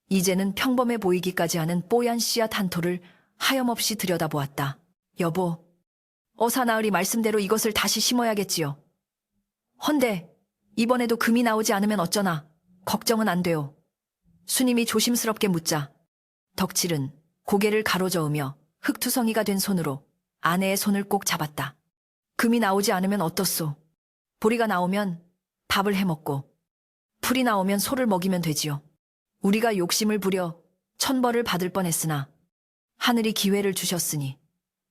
이제는 평범해 보이기까지 하는 뽀얀 씨앗 한 톨을 하염없이 들여다보았다. 여보, 어사 나으리 말씀대로 이것을 다시 심어야겠지요. 헌데 이번에도 금이 나오지 않으면 어쩌나. 걱정은 안 돼요. 수님이 조심스럽게 묻자 덕칠은 고개를 가로저으며 흙투성이가 된 손으로 아내의 손을 꼭 잡았다. 금이 나오지 않으면 어떻소? 보리가 나오면 밥을 해먹고 풀이 나오면 소를 먹이면 되지요. 우리가 욕심을 부려 천벌을 받을 뻔했으나 하늘이 기회를 주셨으니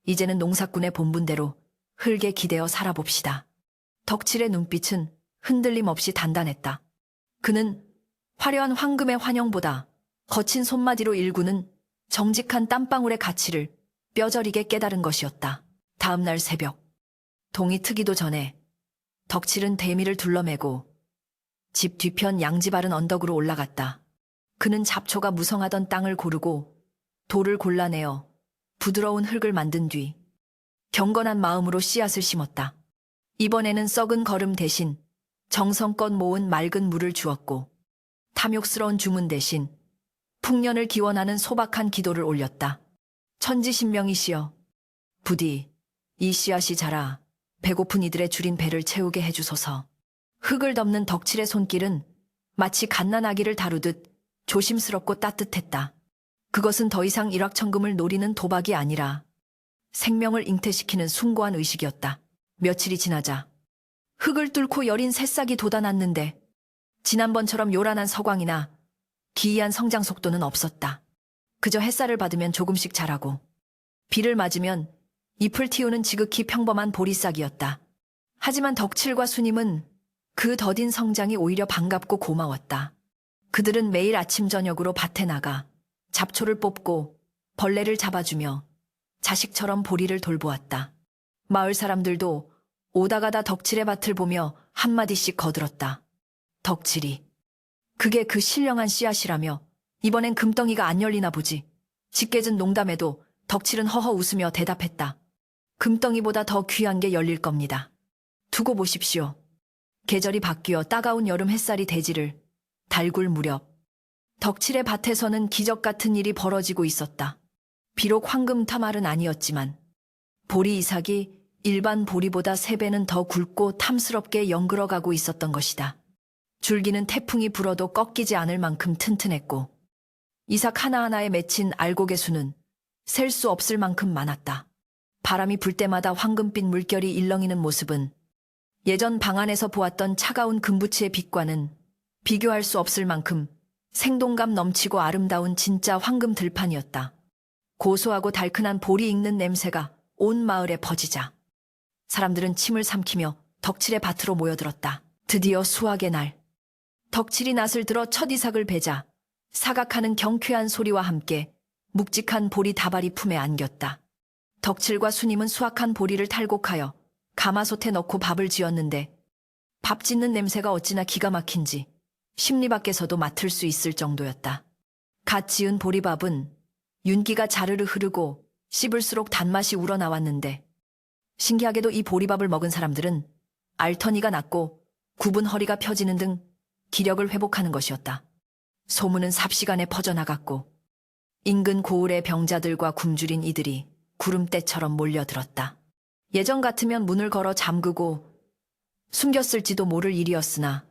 이제는 농사꾼의 본분대로 흙에 기대어 살아봅시다. 덕칠의 눈빛은 흔들림 없이 단단했다. 그는 화려한 황금의 환영보다 거친 손마디로 일구는 정직한 땀방울의 가치를 뼈저리게 깨달은 것이었다. 다음 날 새벽, 동이 트기도 전에 덕칠은 대미를 둘러매고 집 뒤편 양지바른 언덕으로 올라갔다. 그는 잡초가 무성하던 땅을 고르고 돌을 골라내어 부드러운 흙을 만든 뒤 경건한 마음으로 씨앗을 심었다. 이번에는 썩은 거름 대신 정성껏 모은 맑은 물을 주었고 탐욕스러운 주문 대신 풍년을 기원하는 소박한 기도를 올렸다. 천지신명이시여, 부디 이 씨앗이 자라 배고픈 이들의 줄인 배를 채우게 해주소서. 흙을 덮는 덕칠의 손길은 마치 갓난아기를 다루듯 조심스럽고 따뜻했다. 그것은 더 이상 일확천금을 노리는 도박이 아니라 생명을 잉태시키는 숭고한 의식이었다. 며칠이 지나자 흙을 뚫고 여린 새싹이 돋아났는데 지난번처럼 요란한 서광이나 기이한 성장 속도는 없었다. 그저 햇살을 받으면 조금씩 자라고 비를 맞으면 잎을 틔우는 지극히 평범한 보리싹이었다. 하지만 덕칠과 수님은 그 더딘 성장이 오히려 반갑고 고마웠다. 그들은 매일 아침 저녁으로 밭에 나가 잡초를 뽑고 벌레를 잡아주며 자식처럼 보리를 돌보았다. 마을 사람들도 오다 가다 덕칠의 밭을 보며 한마디씩 거들었다. 덕칠이. 그게 그 신령한 씨앗이라며 이번엔 금덩이가 안 열리나 보지. 짓궂은 농담에도 덕칠은 허허 웃으며 대답했다. 금덩이보다 더 귀한 게 열릴 겁니다. 두고 보십시오. 계절이 바뀌어 따가운 여름 햇살이 대지를 달굴 무렵 덕칠의 밭에서는 기적 같은 일이 벌어지고 있었다. 비록 황금타말은 아니었지만 보리 이삭이 일반 보리보다 3배는 더 굵고 탐스럽게 연그러가고 있었던 것이다. 줄기는 태풍이 불어도 꺾이지 않을 만큼 튼튼했고 이삭 하나하나에 맺힌 알곡의 수는 셀 수 없을 만큼 많았다. 바람이 불 때마다 황금빛 물결이 일렁이는 모습은 예전 방 안에서 보았던 차가운 금부치의 빛과는 비교할 수 없을 만큼 생동감 넘치고 아름다운 진짜 황금 들판이었다. 고소하고 달큰한 보리 익는 냄새가 온 마을에 퍼지자 사람들은 침을 삼키며 덕칠의 밭으로 모여들었다. 드디어 수확의 날. 덕칠이 낫을 들어 첫 이삭을 베자 사각하는 경쾌한 소리와 함께 묵직한 보리 다발이 품에 안겼다. 덕칠과 수님은 수확한 보리를 탈곡하여 가마솥에 넣고 밥을 지었는데 밥 짓는 냄새가 어찌나 기가 막힌지 심리 밖에서도 맡을 수 있을 정도였다. 갓 지은 보리밥은 윤기가 자르르 흐르고 씹을수록 단맛이 우러나왔는데 신기하게도 이 보리밥을 먹은 사람들은 알터니가 났고 굽은 허리가 펴지는 등 기력을 회복하는 것이었다. 소문은 삽시간에 퍼져나갔고 인근 고을의 병자들과 굶주린 이들이 구름대처럼 몰려들었다. 예전 같으면 문을 걸어 잠그고 숨겼을지도 모를 일이었으나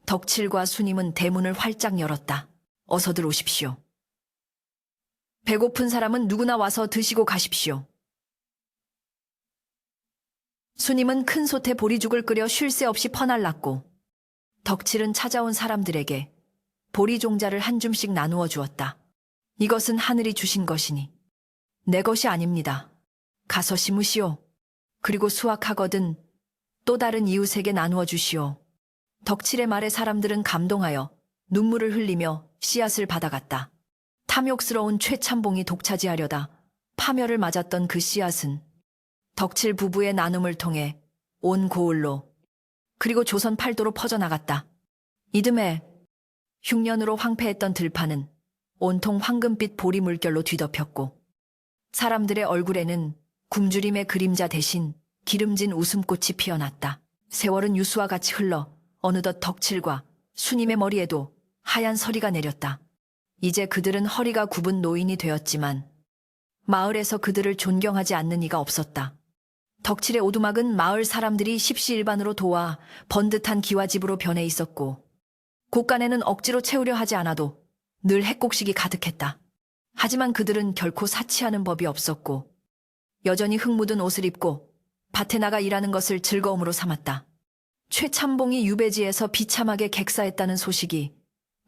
덕칠과 수님은 대문을 활짝 열었다. 어서들 오십시오. 배고픈 사람은 누구나 와서 드시고 가십시오. 수님은 큰 솥에 보리죽을 끓여 쉴 새 없이 퍼날랐고 덕칠은 찾아온 사람들에게 보리 종자를 한 줌씩 나누어 주었다. 이것은 하늘이 주신 것이니 내 것이 아닙니다. 가서 심으시오. 그리고 수확하거든 또 다른 이웃에게 나누어 주시오. 덕칠의 말에 사람들은 감동하여 눈물을 흘리며 씨앗을 받아갔다. 탐욕스러운 최참봉이 독차지하려다 파멸을 맞았던 그 씨앗은 덕칠 부부의 나눔을 통해 온 고을로 그리고 조선 팔도로 퍼져나갔다. 이듬해 흉년으로 황폐했던 들판은 온통 황금빛 보리 물결로 뒤덮였고 사람들의 얼굴에는 굶주림의 그림자 대신 기름진 웃음꽃이 피어났다. 세월은 유수와 같이 흘러 어느덧 덕칠과 수님의 머리에도 하얀 서리가 내렸다. 이제 그들은 허리가 굽은 노인이 되었지만 마을에서 그들을 존경하지 않는 이가 없었다. 덕칠의 오두막은 마을 사람들이 십시일반으로 도와 번듯한 기와집으로 변해 있었고 곳간에는 억지로 채우려 하지 않아도 늘 핵곡식이 가득했다. 하지만 그들은 결코 사치하는 법이 없었고 여전히 흙 묻은 옷을 입고 밭에 나가 일하는 것을 즐거움으로 삼았다. 최참봉이 유배지에서 비참하게 객사했다는 소식이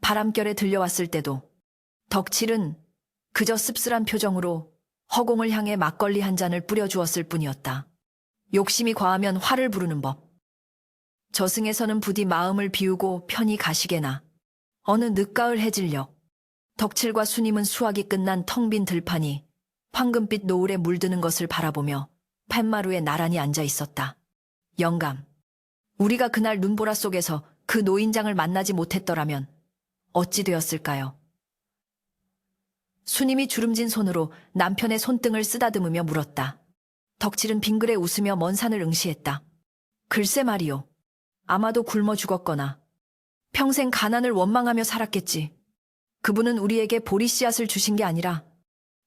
바람결에 들려왔을 때도 덕칠은 그저 씁쓸한 표정으로 허공을 향해 막걸리 한 잔을 뿌려주었을 뿐이었다. 욕심이 과하면 화를 부르는 법. 저승에서는 부디 마음을 비우고 편히 가시게나. 어느 늦가을 해질녘 덕칠과 수님은 수확이 끝난 텅 빈 들판이 황금빛 노을에 물드는 것을 바라보며 팻마루에 나란히 앉아 있었다. 영감, 우리가 그날 눈보라 속에서 그 노인장을 만나지 못했더라면 어찌 되었을까요? 수님이 주름진 손으로 남편의 손등을 쓰다듬으며 물었다. 덕칠은 빙그레 웃으며 먼 산을 응시했다. 글쎄 말이요. 아마도 굶어 죽었거나 평생 가난을 원망하며 살았겠지. 그분은 우리에게 보리 씨앗을 주신 게 아니라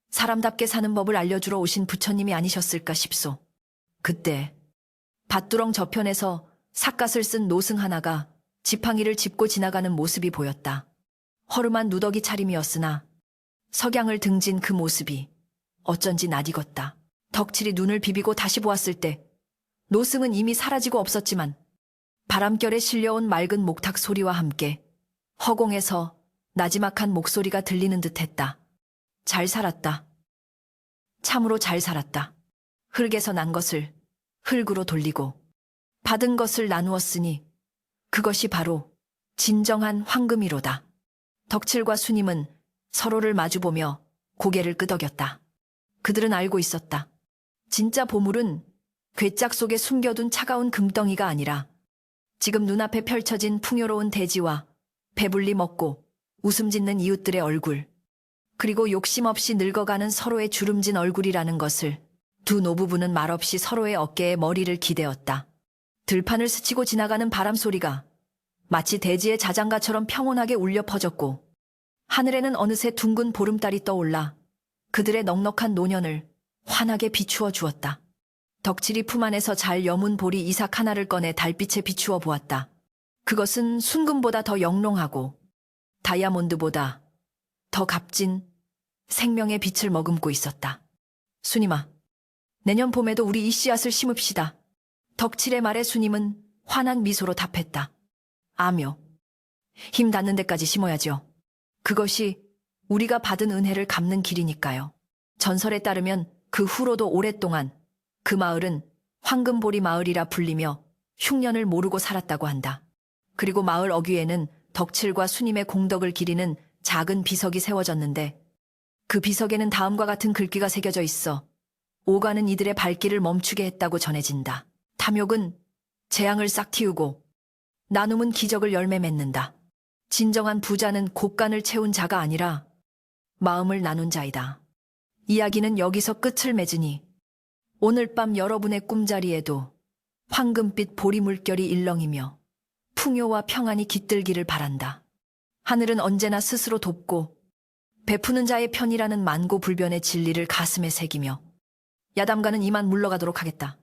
사람답게 사는 법을 알려주러 오신 부처님이 아니셨을까 싶소. 그때 밭두렁 저편에서 삿갓을 쓴 노승 하나가 지팡이를 짚고 지나가는 모습이 보였다. 허름한 누더기 차림이었으나 석양을 등진 그 모습이 어쩐지 낯익었다. 덕칠이 눈을 비비고 다시 보았을 때 노승은 이미 사라지고 없었지만 바람결에 실려온 맑은 목탁 소리와 함께 허공에서 나지막한 목소리가 들리는 듯했다. 잘 살았다. 참으로 잘 살았다. 흙에서 난 것을 흙으로 돌리고 받은 것을 나누었으니 그것이 바로 진정한 황금이로다. 덕칠과 수님은 서로를 마주보며 고개를 끄덕였다. 그들은 알고 있었다. 진짜 보물은 괴짝 속에 숨겨둔 차가운 금덩이가 아니라 지금 눈앞에 펼쳐진 풍요로운 대지와 배불리 먹고 웃음 짓는 이웃들의 얼굴, 그리고 욕심 없이 늙어가는 서로의 주름진 얼굴이라는 것을 두 노부부는 말없이 서로의 어깨에 머리를 기대었다. 들판을 스치고 지나가는 바람 소리가 마치 대지의 자장가처럼 평온하게 울려 퍼졌고, 하늘에는 어느새 둥근 보름달이 떠올라 그들의 넉넉한 노년을 환하게 비추어 주었다. 덕칠이 품 안에서 잘 여문 보리 이삭 하나를 꺼내 달빛에 비추어 보았다. 그것은 순금보다 더 영롱하고 다이아몬드보다 더 값진 생명의 빛을 머금고 있었다. 수님아, 내년 봄에도 우리 이 씨앗을 심읍시다. 덕칠의 말에 수님은 환한 미소로 답했다. 아며, 힘 닿는 데까지 심어야죠. 그것이 우리가 받은 은혜를 갚는 길이니까요. 전설에 따르면 그 후로도 오랫동안 그 마을은 황금보리 마을이라 불리며 흉년을 모르고 살았다고 한다. 그리고 마을 어귀에는 덕칠과 수님의 공덕을 기리는 작은 비석이 세워졌는데, 그 비석에는 다음과 같은 글귀가 새겨져 있어 오가는 이들의 발길을 멈추게 했다고 전해진다. 탐욕은 재앙을 싹 틔우고 나눔은 기적을 열매 맺는다. 진정한 부자는 곳간을 채운 자가 아니라 마음을 나눈 자이다. 이야기는 여기서 끝을 맺으니 오늘 밤 여러분의 꿈자리에도 황금빛 보리 물결이 일렁이며 풍요와 평안이 깃들기를 바란다. 하늘은 언제나 스스로 돕고 베푸는 자의 편이라는 만고불변의 진리를 가슴에 새기며 야담가는 이만 물러가도록 하겠다.